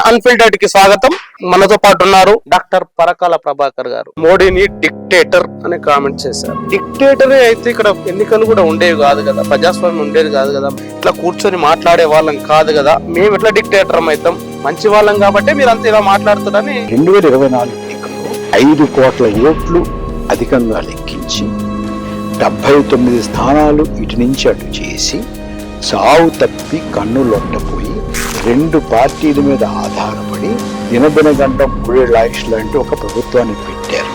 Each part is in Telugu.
అన్ఫిల్టర్డ్ కి స్వాగతం. మనతో పాటు ఉన్నారు డాక్టర్ పరకాల ప్రభాకర్ గారు. మోడీని డిక్టేటర్ అని కామెంట్ చేశారు. డిక్టేటరే అయితే ఇక్కడ ఎన్నికలు కూడా ఉండేవి కాదు కదా, ప్రజాస్వామ్యం ఉండేది కాదు కదా, ఇట్లా కూర్చొని మాట్లాడే వాళ్ళం కాదు కదా, మేము ఎట్లా డిక్టేటర్ అవుతాం, మంచి వాళ్ళం కాబట్టి మీరు అంతా ఇలా మాట్లాడుతున్నారని 2024 ఎన్నికల్లో 5 కోట్ల ఓట్లు అధికంగా లెక్కించి 79 స్థానాలు ఇటు నుంచి అటు చేసి సావు తప్పి కన్నులొట్టపోయి 2 పార్టీల మీద ఆధారపడి దినదిన గంట 3 ఆయుష్ లాంటి ఒక ప్రభుత్వాన్ని పెట్టారు.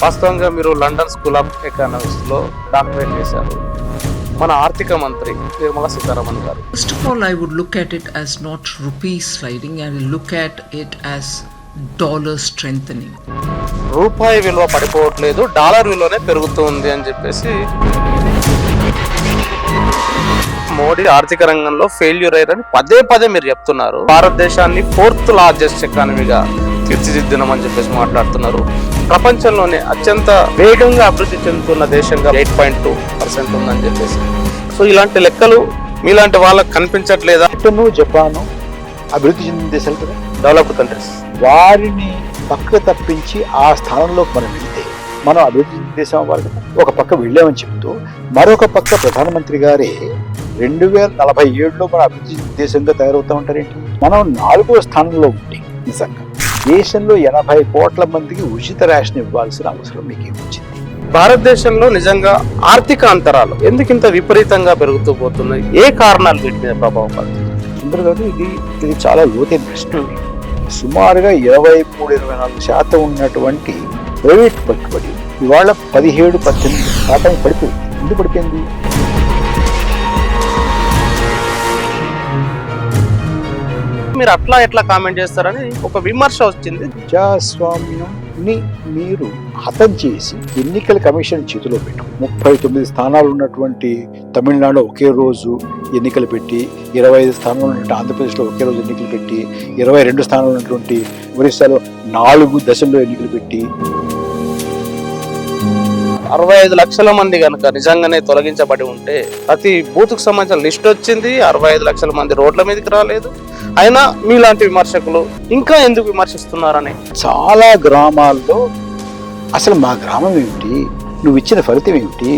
వాస్తవంగా మీరు లండన్ స్కూల్ ఆఫ్ ఎకనామిక్స్ లో డాక్టరేట్ చేశారు. మన ఆర్థిక మంత్రి నిర్మలా సీతారామన్ గారు. First of all, I would look at it as not rupee sliding. I will look at it as dollar strengthening. రూపాయి విలువ పడిపోవట్లేదు, డాలర్ విలువనే పెరుగుతుంది అని చెప్పేసి మోడీ ఆర్థిక రంగంలో ఫెయిల్యూర్ అయ్యారని పదే పదే మీరు చెప్తున్నారు. భారతదేశాన్ని 4th లార్జెస్ట్ ఎకానమీగా తీర్చిదిద్దినామని చెప్పేసి మాట్లాడుతున్నారు. ప్రపంచంలోనే అత్యంత వేగంగా అభివృద్ధి చెందుతున్న దేశంగా 8.2% ఉందని చెప్పేసి. సో ఇలాంటి లెక్కలు మీలాంటి వాళ్ళకి కనిపించట్లేదా? జపాను అభివృద్ధి చెందిన దేశాలు కదా, డెవలప్డ్ కంట్రీస్, వారిని పక్క తప్పించి ఆ స్థానంలోకి మనం వెళ్తే మనం అభివృద్ధి చెందిన దేశం అవ్వాలి కదా. ఒక పక్క వెళ్ళామని చెప్తూ మరొక పక్క ప్రధానమంత్రి గారే 2047లో మన అభివృద్ధి చెందిన దేశంగా తయారవుతా ఉంటారేంటి? మనం 4వ స్థానంలో ఉంటే నిజంగా దేశంలో 80 కోట్ల మందికి ఉచిత రేషన్ ఇవ్వాల్సిన అవసరం మీకు వచ్చింది. భారతదేశంలో నిజంగా ఆర్థిక అంతరాలు ఎందుకు ఇంత విపరీతంగా పెరుగుతూ పోతున్నాయి? ఏ కారణాలు వీటి మీద ప్రభావం పడుతుంది? సుందర్ గారు, ఇది చాలా లోతైన ప్రశ్న. సుమారుగా 23-24% ఉన్నటువంటి ప్రైవేట్ పెట్టుబడి ఇవాళ 17-18% పడిపోయింది. ఎందుకు పడిపోయింది? మీరు అట్లా ఎట్లా కామెంట్ చేస్తారని ఒక విమర్శ వచ్చింది. ప్రజాస్వామ్యాన్ని మీరు హతం చేసి ఎన్నికల కమిషన్ చేతిలో పెట్టు 39 స్థానాలు ఉన్నటువంటి తమిళనాడులో ఒకే రోజు ఎన్నికలు పెట్టి, 25 స్థానాలు ఉన్నటువంటి ఆంధ్రప్రదేశ్లో ఒకే రోజు ఎన్నికలు పెట్టి, 22 స్థానాలు ఉన్నటువంటి ఒరిస్సాలో 4 దశల్లో ఎన్నికలు పెట్టి 65 లక్షల మంది కనుక నిజంగానే తొలగించబడి ఉంటే ప్రతి బూత్ కు సంబంధించిన లిస్ట్ వచ్చింది. 65 లక్షల మంది రోడ్ల మీదకి రాలేదు. అయినా మీలాంటి విమర్శకులు ఇంకా ఎందుకు విమర్శిస్తున్నారని చాలా గ్రామాల్లో అసలు మా గ్రామం ఏమిటి, నువ్వు ఇచ్చిన ఫలితం ఏమిటి,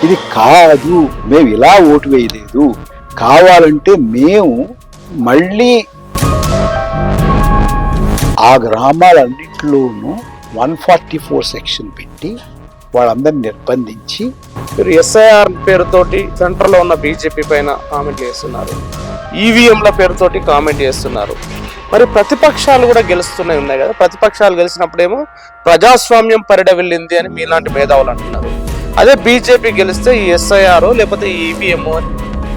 ఇది కాదు, మేము ఇలా ఓటు వేయలేదు, కావాలంటే మేము మళ్ళీ ఆ గ్రామాలన్నింటిలోనూ 144 సెక్షన్ పెట్టి వాళ్ళందరినీ నిర్బంధించి మీరు ఎస్ఐఆర్ పేరుతోటి సెంటర్ లో ఉన్న బీజేపీ పైన కామెంట్ చేస్తున్నారు, ఈవీఎంల పేరుతోటి కామెంట్ చేస్తున్నారు. మరి ప్రతిపక్షాలు కూడా గెలుస్తూనే ఉన్నాయి కదా. ప్రతిపక్షాలు గెలిచినప్పుడేమో ప్రజాస్వామ్యం పరిడవిల్లింది అని మీలాంటి మేధావులు అంటున్నారు. అదే బీజేపీ గెలిస్తే ఈ ఎస్ఐఆర్ లేకపోతే ఈవీఎం అని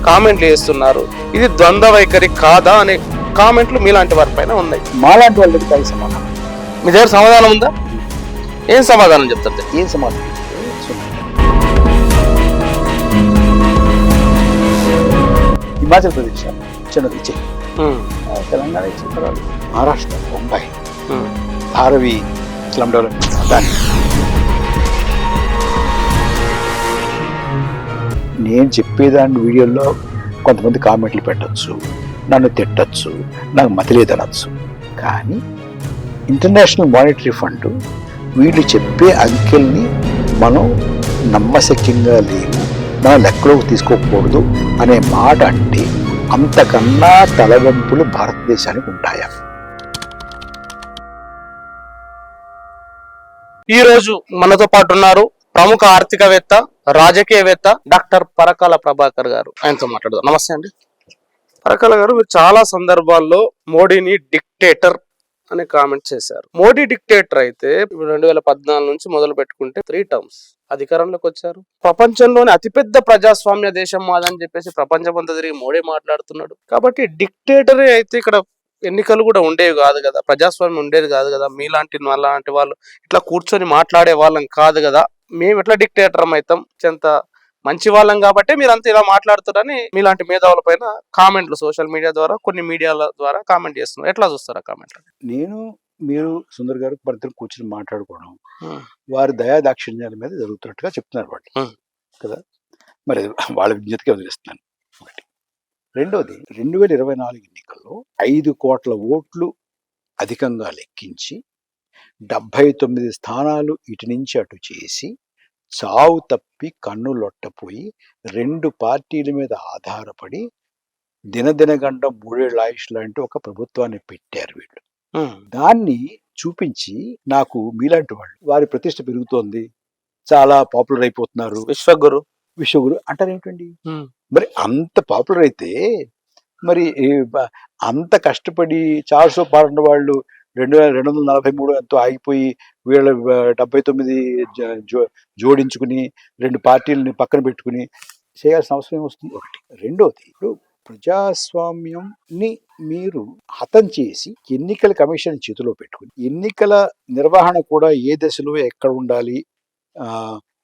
కామెంట్లు చేస్తున్నారు. ఇది ద్వంద్వ వైఖరి కాదా అనే కామెంట్లు మీలాంటి వారి పైన ఉన్నాయి. మాలాంటి వాళ్ళకి దానికి సమాధానం. మీ దగ్గర సమాధానం ఉందా? ఏం సమాధానం చెప్తారు? ఏం సమాధానం? హిమాచల్ ప్రదేశ్ చిన్నది ఇచ్చాయి, తెలంగాణ ఇచ్చిన తర్వాత మహారాష్ట్ర, బొంబాయి, ధారవి స్లమ్ డెవలప్మెంట్ దాన్ని నేను చెప్పేదాన్ని వీడియోలో కొంతమంది కామెంట్లు పెట్టచ్చు, నన్ను తిట్టచ్చు, నాకు మతిలేదనొచ్చు. కానీ ఇంటర్నేషనల్ మానిటరీ ఫండ్ వీళ్ళు చెప్పే అంకెల్ని మనం నమ్మశక్యంగా లేవు, మనం లెక్కలోకి తీసుకోకూడదు అనే మాట అంటే అంతకన్నా తలవంపులు భారతదేశానికి ఉంటాయా? ఈ రోజు మనతో పాటు ఉన్నారు ప్రముఖ ఆర్థికవేత్త, రాజకీయవేత్త డాక్టర్ పరకాల ప్రభాకర్ గారు. ఆయనతో మాట్లాడదాం. నమస్తే అండి పరకాల గారు. మీరు చాలా సందర్భాల్లో మోడీని డిక్టేటర్ అని కామెంట్ చేశారు. మోడీ డిక్టేటర్ అయితే 2014 నుంచి మొదలు పెట్టుకుంటే 3 టర్మ్స్ అధికారంలోకి వచ్చారు. ప్రపంచంలోనే అతిపెద్ద ప్రజాస్వామ్య దేశం మాదని చెప్పేసి ప్రపంచమంతా తిరిగి మోడీ మాట్లాడుతున్నాడు. కాబట్టి డిక్టేటరే అయితే ఇక్కడ ఎన్నికలు కూడా ఉండేవి కాదు కదా, ప్రజాస్వామ్యం ఉండేది కాదు కదా, మీలాంటి అలాంటి వాళ్ళు ఇట్లా కూర్చొని మాట్లాడే వాళ్ళం కాదు కదా, మేము ఎట్లా డిక్టేటర్ అవుతాం, చెంత మంచి వాళ్ళం కాబట్టి మీరు అంతా ఇలా మాట్లాడుతున్నారని మీలాంటి మేధావుల పైన కామెంట్లు సోషల్ మీడియా ద్వారా, కొన్ని మీడియాల ద్వారా కామెంట్ చేస్తున్నారు. ఎట్లా చూస్తారా కామెంట్లు? నేను మీరు సుందర్ గారు మరిద్దరు కూర్చొని మాట్లాడుకోవడం వారి దయా దాక్షిణ్యాల మీద జరుగుతున్నట్టుగా చెప్తున్నారు వాళ్ళు కదా. మరి వాళ్ళ విజ్ఞతకి వదిలేస్తున్నాను. ఒకటి రెండోది 2024 ఎన్నికల్లో 5 కోట్ల ఓట్లు అధికంగా లెక్కించి 79 స్థానాలు ఇటు నుంచి అటు చేసి చావు తప్పి కన్నులొట్టపోయి 2 పార్టీల మీద ఆధారపడి దినదినగండం 3 ఏళ్ల ఆయుష్ లాంటి ఒక ప్రభుత్వాన్ని పెట్టారు వీళ్ళు. దాన్ని చూపించి నాకు మీలాంటి వాళ్ళు వారి ప్రతిష్ట పెరుగుతోంది, చాలా పాపులర్ అయిపోతున్నారు, విశ్వగురు అంటారు ఏంటండి? మరి అంత పాపులర్ అయితే మరి అంత కష్టపడి 400 పాడిన వాళ్ళు 2243 ఎంతో ఆగిపోయి వీళ్ళ 79 జోడించుకుని 2 పార్టీలని పక్కన పెట్టుకుని చేయాల్సిన అవసరం వస్తుంది. ఒకటి. రెండోది, ఇప్పుడు ప్రజాస్వామ్యంని మీరు హతం చేసి ఎన్నికల కమిషన్ చేతిలో పెట్టుకుని ఎన్నికల నిర్వహణ కూడా ఏ దశలో ఎక్కడ ఉండాలి,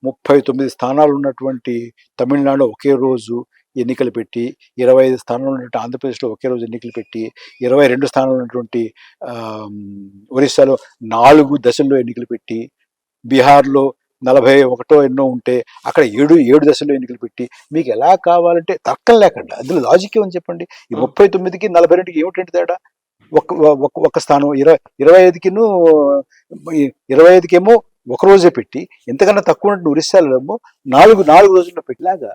39 స్థానాలు ఉన్నటువంటి తమిళనాడు ఒకే రోజు ఎన్నికలు పెట్టి, 25 స్థానాలు ఉన్నటువంటి ఆంధ్రప్రదేశ్లో ఒకే రోజు ఎన్నికలు పెట్టి, 22 స్థానాలు ఉన్నటువంటి ఒరిస్సాలో 4 దశల్లో ఎన్నికలు పెట్టి, బీహార్లో 41 ఎన్నో ఉంటే అక్కడ 7 దశల్లో ఎన్నికలు పెట్టి, మీకు ఎలా కావాలంటే తర్కం లేకుండా, అందులో లాజిక్ ఏమని చెప్పండి. ఈ 39కి 42కి ఏమిటంటే తేడా? ఒక స్థానం 25కిను 25కేమో ఒక రోజే పెట్టి, ఎంతకన్నా తక్కువ ఒరిస్సాలో 4 రోజుల్లో పెట్టిలాగా.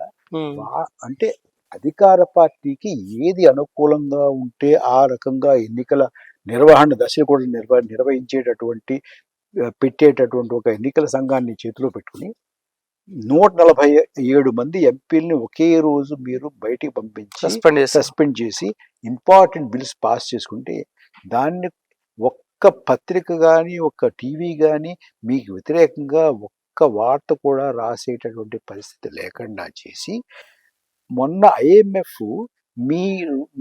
అంటే అధికార పార్టీకి ఏది అనుకూలంగా ఉంటే ఆ రకంగా ఎన్నికల నిర్వహణ దశ కూడా నిర్వహించేటటువంటి పెట్టేటటువంటి ఒక ఎన్నికల సంఘాన్ని చేతిలో పెట్టుకుని 147 మంది ఎంపీలని ఒకే రోజు మీరు బయటికి పంపించి సస్పెండ్ చేసి ఇంపార్టెంట్ బిల్స్ పాస్ చేసుకుంటే, దాన్ని ఒక్క పత్రిక కానీ ఒక్క టీవీ కానీ మీకు వ్యతిరేకంగా ఒక్క వార్త కూడా రాసేటటువంటి పరిస్థితి లేకుండా చేసి, మొన్న IMF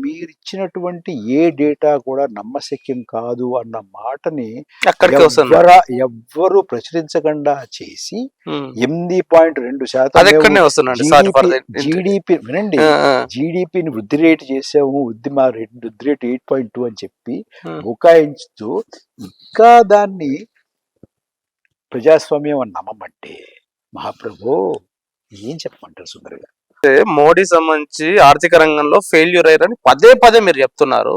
మీరిచ్చినటువంటి ఏ డేటా కూడా నమ్మశక్యం కాదు అన్న మాటని ఎవ్వరూ ప్రచురించకుండా చేసి 8.2% జీడిపి వినండి, జీడిపిని వృద్ధి రేటు చేసాము, వృద్ధి రేటు 8.2 అని చెప్పి బుకాయించుతూ ఇంకా దాన్ని ప్రజాస్వామ్యం అని నమ్మమంటే మహాప్రభు ఏం చెప్పమంటారు సుందరగా? మోడీ సంబంధించి ఆర్థిక రంగంలో ఫెయిల్యూర్ అయ్యారని పదే మీరు చెప్తున్నారు.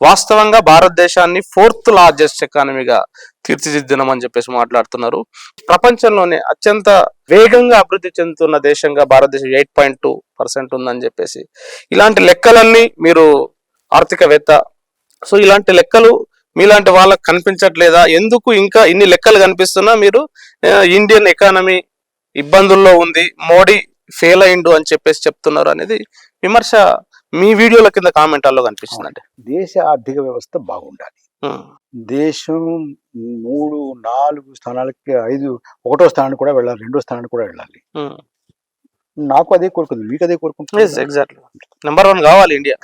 వాస్తవంగా భారతదేశాన్ని 4th లార్జెస్ట్ ఎకానమీగా తీర్చిదిద్దినామని చెప్పేసి మాట్లాడుతున్నారు. ప్రపంచంలోనే అత్యంత వేగంగా అభివృద్ధి చెందుతున్న దేశంగా భారతదేశం 8.2% ఉందని చెప్పేసి, ఇలాంటి లెక్కలన్నీ మీరు ఆర్థికవేత్త, సో ఇలాంటి లెక్కలు మీలాంటి వాళ్ళకి కనిపించట్లేదా? ఎందుకు ఇంకా ఇన్ని లెక్కలు కనిపిస్తున్నా మీరు ఇండియన్ ఎకానమీ ఇబ్బందుల్లో ఉంది, మోడీ ఫెయిల్ అయిండు అని చెప్పేసి చెప్తున్నారు అనేది విమర్శ మీ వీడియోల కింద కామెంటాల్లో కనిపిస్తుందండి. దేశ ఆర్థిక వ్యవస్థ బాగుండాలి, దేశం 3-4 స్థానాలకి 1వ స్థానానికి కూడా వెళ్ళాలి, 2వ స్థానానికి కూడా వెళ్ళాలి. నాకు అదే కోరుకుంది, మీకు అదే కోరుకుంటుంది. ఎగ్జాక్ట్లీ నెంబర్ 1 కావాలి ఇండియా.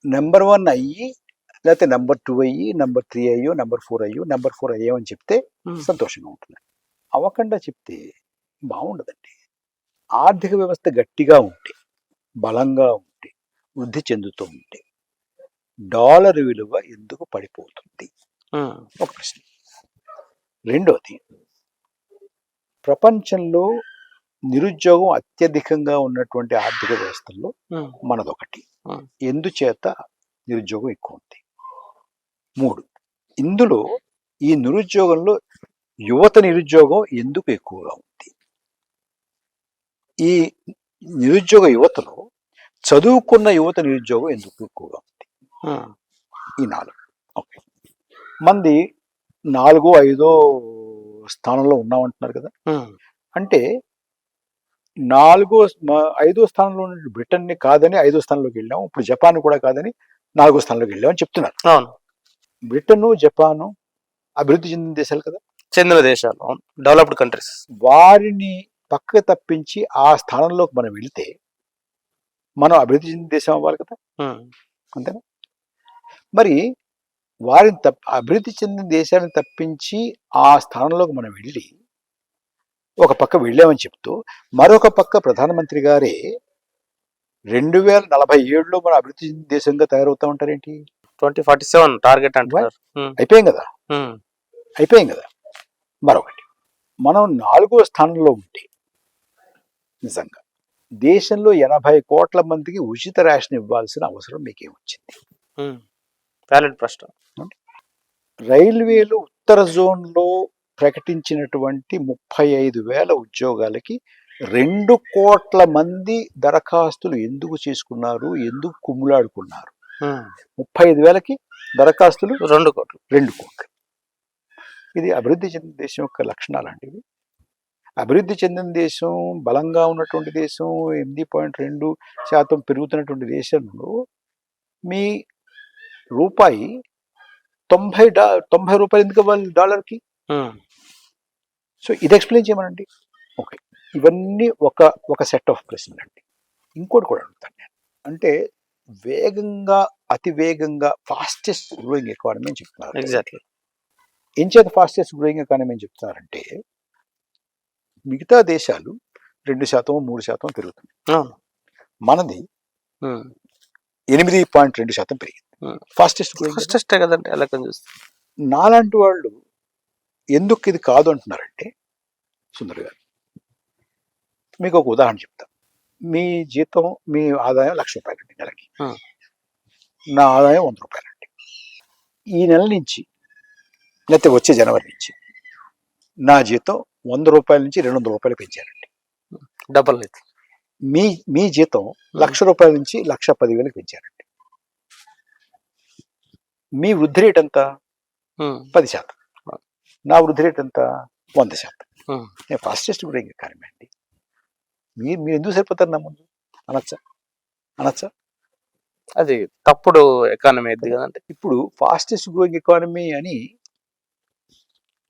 నెంబర్ 1 అయ్యి, లేకపోతే నెంబర్ 2 అయ్యి, నెంబర్ 3 అయ్యో, నెంబర్ 4 అయ్యో, నెంబర్ 4 అయ్యామని చెప్తే సంతోషంగా ఉంటుంది. అవ్వకుండా చెప్తే బాగుండదండి. ఆర్థిక వ్యవస్థ గట్టిగా ఉంటే, బలంగా ఉంటే, వృద్ధి చెందుతూ ఉంటే డాలర్ విలువ ఎందుకు పడిపోతుంది? ఒక ప్రశ్న. రెండోది, ప్రపంచంలో నిరుద్యోగం అత్యధికంగా ఉన్నటువంటి ఆర్థిక వ్యవస్థల్లో మనదొకటి. ఎందుచేత నిరుద్యోగం ఎక్కువ ఉంది? 3, ఇందులో ఈ నిరుద్యోగంలో యువత నిరుద్యోగం ఎందుకు ఎక్కువగా ఉంది? ఈ నిరుద్యోగ యువతలో చదువుకున్న యువత నిరుద్యోగం ఎందుకు ఎక్కువగా ఉంది? ఈ 4. ఓకే, మంది 4-5 స్థానంలో ఉన్నామంటున్నారు కదా. అంటే 5వ స్థానంలో ఉన్న బ్రిటన్ని కాదని 5వ స్థానంలోకి వెళ్ళాము, ఇప్పుడు జపాన్ కూడా కాదని 4వ స్థానంలోకి వెళ్ళామని చెప్తున్నారు. బ్రిటన్, జపాను అభివృద్ధి చెందిన దేశాలు కదా, చెందిన దేశాలు, డెవలప్డ్ కంట్రీస్. వారిని పక్కకు తప్పించి ఆ స్థానంలోకి మనం వెళితే మనం అభివృద్ధి చెందిన దేశం అవ్వాలి కదా, అంతేనా? మరి వారిని అభివృద్ధి చెందిన దేశాన్ని తప్పించి ఆ స్థానంలోకి మనం వెళ్ళి ఒక పక్క వెళ్ళామని చెప్తూ, మరొక పక్క ప్రధానమంత్రి గారే 2047లో మనం అభివృద్ధి చెందిన దేశంగా తయారవుతా ఉంటారేంటి? 2047 టార్గెట్ అంటారు. అయిపోయాం కదా. మరొకటి, మనం 4వ స్థానంలో ఉంటే నిజంగా దేశంలో 80 కోట్ల మందికి ఉచిత రేషన్ ఇవ్వాల్సిన అవసరం మీకేమొచ్చింది? వ్యాలిడ్ ప్రశ్న. రైల్వేలు ఉత్తర జోన్లో ప్రకటించినటువంటి 35,000 ఉద్యోగాలకి 2 కోట్ల మంది దరఖాస్తులు ఎందుకు చేసుకున్నారు, ఎందుకు కుమ్ములాడుకున్నారు? 35,000కి దరఖాస్తులు 2 కోట్లు. 2 కోట్లు. ఇది అభివృద్ధి చెందిన దేశం యొక్క లక్షణాలండి ఇవి. అభివృద్ధి చెందిన దేశం, బలంగా ఉన్నటువంటి దేశం, 8.2% పెరుగుతున్నటువంటి దేశంలో మీ రూపాయి 90 రూపాయలు ఎందుకు ఇవ్వాలి డాలర్కి? సో ఇది ఎక్స్ప్లెయిన్ చేయమనండి. ఓకే, ఇవన్నీ ఒక సెట్ ఆఫ్ ప్రశ్నలు అండి. ఇంకోటి కూడా అడుగుతాను నేను, అంటే వేగంగా, అతి వేగంగా ఫాస్టెస్ట్ గ్రోయింగ్ ఎకానమీ అని చెప్తున్నారు. ఎగ్జాక్ట్లీ. ఏం చేత ఫాస్టెస్ట్ గ్రోయింగ్ ఎకానమీ అని చెప్తున్నారంటే, మిగతా దేశాలు 2%, 3% పెరుగుతుంది. మనది 8.2% పెరిగింది. Fastest growing. ఫాస్టెస్టే కదండి అలా చూస్తే. నాలాంటి వాళ్ళు ఎందుకు ఇది కాదు అంటున్నారంటే, సుందర్ గారు మీకు ఒక ఉదాహరణ చెప్తా. మీ జీతం, మీ ఆదాయం 1,00,000 రూపాయలండి నెలకి. నా ఆదాయం 100 రూపాయలండి. ఈ నెల నుంచి, లేకపోతే వచ్చే జనవరి నుంచి నా జీతం 100 రూపాయల నుంచి 200 రూపాయలు పెంచారండి. డబల్ అయితే. మీ జీతం 1,00,000 రూపాయల నుంచి 1,10,000 పెంచారండి. మీ వృద్ధి రేట్ ఎంత? 10%. నా వృద్ధి రేట్ ఎంత? 100%. నేను ఫాస్టెస్ట్ గ్రోయింగ్ ఎకానమీ అండి. మీరు ఎందుకు సరిపోతారు నా ముందు? అనొచ్చా? అది తప్పుడు ఎకానమీ అది కదంటే. ఇప్పుడు ఫాస్టెస్ట్ గ్రోయింగ్ ఎకానమీ అని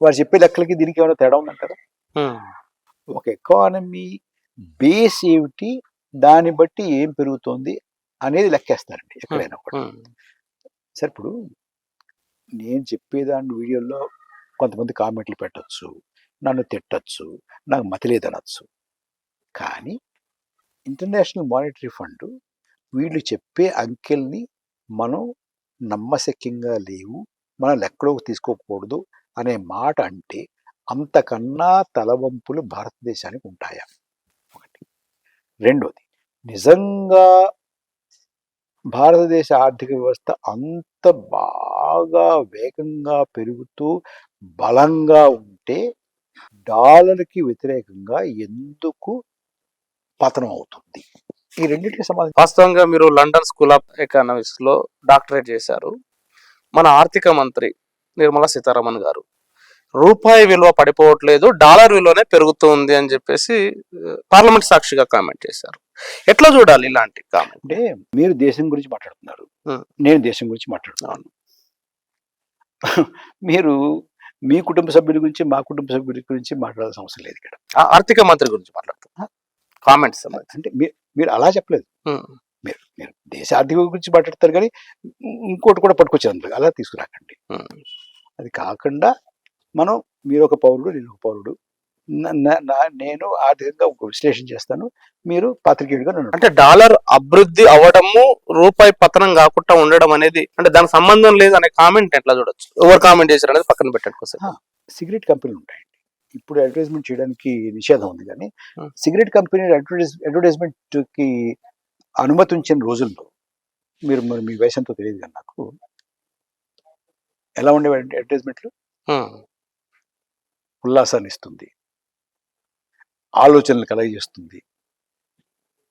వారు చెప్పే లెక్కలకి దీనికి ఏమైనా తేడా ఉందంటారా? ఒక ఎకానమీ బేస్ ఏమిటి, దాన్ని బట్టి ఏం పెరుగుతోంది అనేది లెక్కేస్తారండి ఎక్కడైనా కూడా. సరే, ఇప్పుడు నేను చెప్పేదాన్ని వీడియోలో కొంతమంది కామెంట్లు పెట్టచ్చు, నన్ను తిట్టచ్చు, నాకు మతి లేదనొచ్చు. కానీ ఇంటర్నేషనల్ మానిటరీ ఫండ్ వీళ్ళు చెప్పే అంకెల్ని మనం నమ్మశక్యంగా లేవు, మనం లెక్కలోకి తీసుకోకూడదు అనే మాట అంటే, అంతకన్నా తలవంపులు భారతదేశానికి ఉంటాయా? ఒకటి. రెండోది, నిజంగా భారతదేశ ఆర్థిక వ్యవస్థ అంత బాగా వేగంగా పెరుగుతూ బలంగా ఉంటే డాలర్కి వ్యతిరేకంగా ఎందుకు పతనం అవుతుంది? ఈ రెండింటికి సమాధానం. వాస్తవంగా మీరు లండన్ స్కూల్ ఆఫ్ ఎకనామిక్స్ లో డాక్టరేట్ చేశారు. మన ఆర్థిక మంత్రి నిర్మలా సీతారామన్ గారు రూపాయి విలువ పడిపోవట్లేదు, డాలర్ విలువనే పెరుగుతుంది అని చెప్పేసి పార్లమెంట్ సాక్షిగా కామెంట్ చేశారు. ఎట్లా చూడాలి ఇలాంటి కామెంట్? అంటే మీరు దేశం గురించి మాట్లాడుతున్నారు, నేను దేశం గురించి మాట్లాడుతున్నాను. మీరు మీ కుటుంబ సభ్యుల గురించి, మా కుటుంబ సభ్యుల గురించి మాట్లాడాల్సిన అవసరం లేదు ఇక్కడ. ఆర్థిక మంత్రి గురించి మాట్లాడుతున్నా కామెంట్స్ అంటే మీరు అలా చెప్పలేదు. మీరు దేశ ఆర్థిక గురించి మాట్లాడతారు, కానీ ఇంకోటి కూడా పట్టుకొచ్చారు, అలా తీసుకురాకండి. అది కాకుండా మనం, మీరు ఒక పౌరుడు, నేను ఒక పౌరుడు, నేను ఆర్థికంగా ఒక విశ్లేషణ చేస్తాను, మీరు పాత్రికేయుడిగా నన్ను. అంటే డాలర్ అభివృద్ధి అవ్వడము, రూపాయి పతనం కాకుండా ఉండడం అనేది, అంటే దానికి సంబంధం లేదు అనే కామెంట్ ఎట్లా చూడొచ్చు? ఎవరు కామెంట్ చేశారు అనేది పక్కన పెట్టండి. సిగరెట్ కంపెనీలు ఉంటాయండి. ఇప్పుడు అడ్వర్టైజ్మెంట్ చేయడానికి నిషేధం ఉంది, కానీ సిగరెట్ కంపెనీ అడ్వర్టైజ్మెంట్ కి అనుమతి ఉంచిన రోజుల్లో, మీరు మరి మీ వయసు ఎంతో తెలియదు కానీ నాకు, ఎలా ఉండేవి అడ్వర్టైజ్మెంట్లు? ఉల్లాసాన్ని ఇస్తుంది, ఆలోచనలు కలగజేస్తుంది,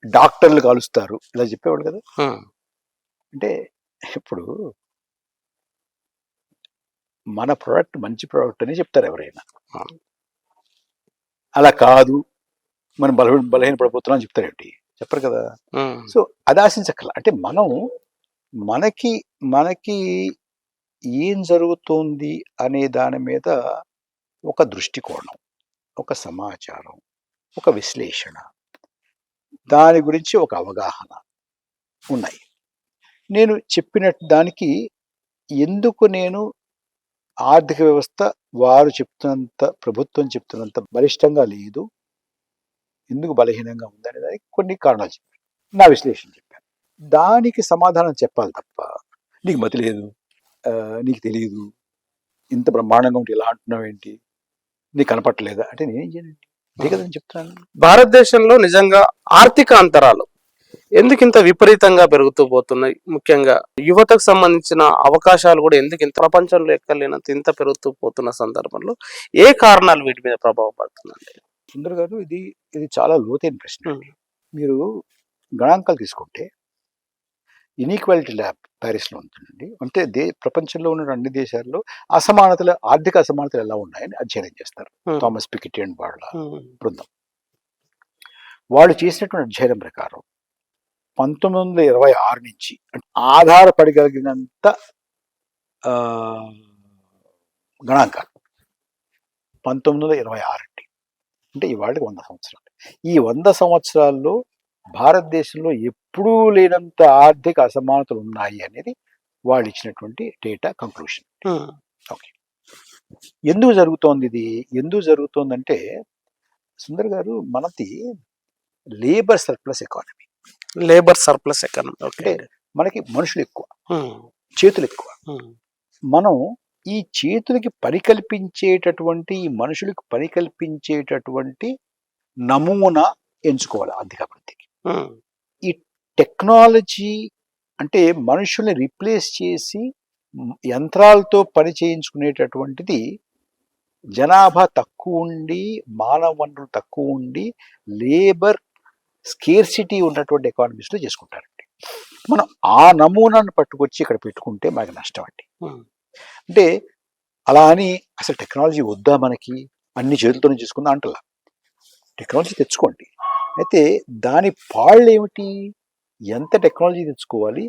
డాక్టర్లు కాలుస్తారు, ఇలా చెప్పేవాడు కదా. అంటే ఇప్పుడు మన ప్రోడక్ట్ మంచి ప్రోడక్ట్ అని చెప్తారు ఎవరైనా. అలా కాదు, మనం బలహీన పడిపోతున్నాం అని చెప్తారేంటి? చెప్పరు కదా. సో అది ఆశించక్కల. అంటే మనం మనకి ఏం జరుగుతోంది అనే దాని మీద ఒక దృష్టికోణం, ఒక సమాచారం, ఒక విశ్లేషణ, దాని గురించి ఒక అవగాహన ఉన్నాయి. నేను చెప్పినట్టు దానికి ఎందుకు నేను ఆర్థిక వ్యవస్థ వారు చెప్తున్నంత, ప్రభుత్వం చెప్తున్నంత బలిష్టంగా లేదు, ఎందుకు బలహీనంగా ఉందనే దానికి కొన్ని కారణాలు చెప్పాను, నా విశ్లేషణ చెప్పాను. దానికి సమాధానం చెప్పాలి తప్ప, నీకు మతి లేదు, నీకు తెలియదు, ఇంత బ్రహ్మాండంగా ఉంటే ఇలా అంటున్నావు ఏంటి, నీకు కనపట్టలేదా అంటే నేనేం చేయనండి. అదే కదా నేను చెప్తున్నాను. భారతదేశంలో నిజంగా ఆర్థిక అంతరాలు ఎందుకు ఇంత విపరీతంగా పెరుగుతూ పోతున్నాయి? ముఖ్యంగా యువతకు సంబంధించిన అవకాశాలు కూడా ఎందుకు ఇంత ప్రపంచంలో ఎక్కలేనంత ఇంత పెరుగుతూ పోతున్న సందర్భంలో ఏ కారణాలు వీటి మీద ప్రభావం పడుతుందండి? సుందర్ గారు, ఇది చాలా లోతైన ప్రశ్న. మీరు గణాంకాలు తీసుకుంటే ఇన్ఈక్వాలిటీ ల్యాబ్ ప్యారిస్లో ఉంటుందండి. అంటే ప్రపంచంలో ఉన్న అన్ని దేశాల్లో ఆర్థిక అసమానతలు ఎలా ఉన్నాయని అధ్యయనం చేస్తారు. థామస్ పికెటీ అండ్ వాళ్ళ బృందం వాళ్ళు చేసినటువంటి అధ్యయనం ప్రకారం 1926 నుంచి ఆధారపడగలిగినంత గణాంకాలు 1926 అండి. అంటే ఇవాళకి 100 సంవత్సరాలు. ఈ 100 సంవత్సరాల్లో భారతదేశంలో ఎప్పుడూ లేనంత ఆర్థిక అసమానతలు ఉన్నాయి అనేది వాళ్ళు ఇచ్చినటువంటి డేటా కంక్లూషన్. ఓకే, ఎందుకు జరుగుతోంది ఇది? ఎందుకు జరుగుతోందంటే సుందర్ గారు, మనది లేబర్ సర్ప్లస్ ఎకానమీ. అంటే మనకి మనుషులు ఎక్కువ, చేతులు ఎక్కువ. మనం ఈ చేతులకి పని కల్పించేటటువంటి, ఈ మనుషులకి పని కల్పించేటటువంటి నమూనా ఎంచుకోవాలి ఆర్థిక అభివృద్ధికి. ఈ టెక్నాలజీ అంటే మనుషుల్ని రీప్లేస్ చేసి యంత్రాలతో పని చేయించుకునేటటువంటిది జనాభా తక్కువ ఉండి, మానవ వనరులు తక్కువ ఉండి, లేబర్ స్కేర్సిటీ ఉన్నటువంటి ఎకానమీస్లో చేసుకుంటారండి. మనం ఆ నమూనాను పట్టుకొచ్చి ఇక్కడ పెట్టుకుంటే మనకి నష్టం అండి. అంటే అలా అని అసలు టెక్నాలజీ వద్దా, మనకి అన్ని చేతులతోనే చేసుకుందా అంటలా. టెక్నాలజీ తెచ్చుకోండి, అయితే దాని పాళ్ళు ఏమిటి? ఎంత టెక్నాలజీ తెచ్చుకోవాలి,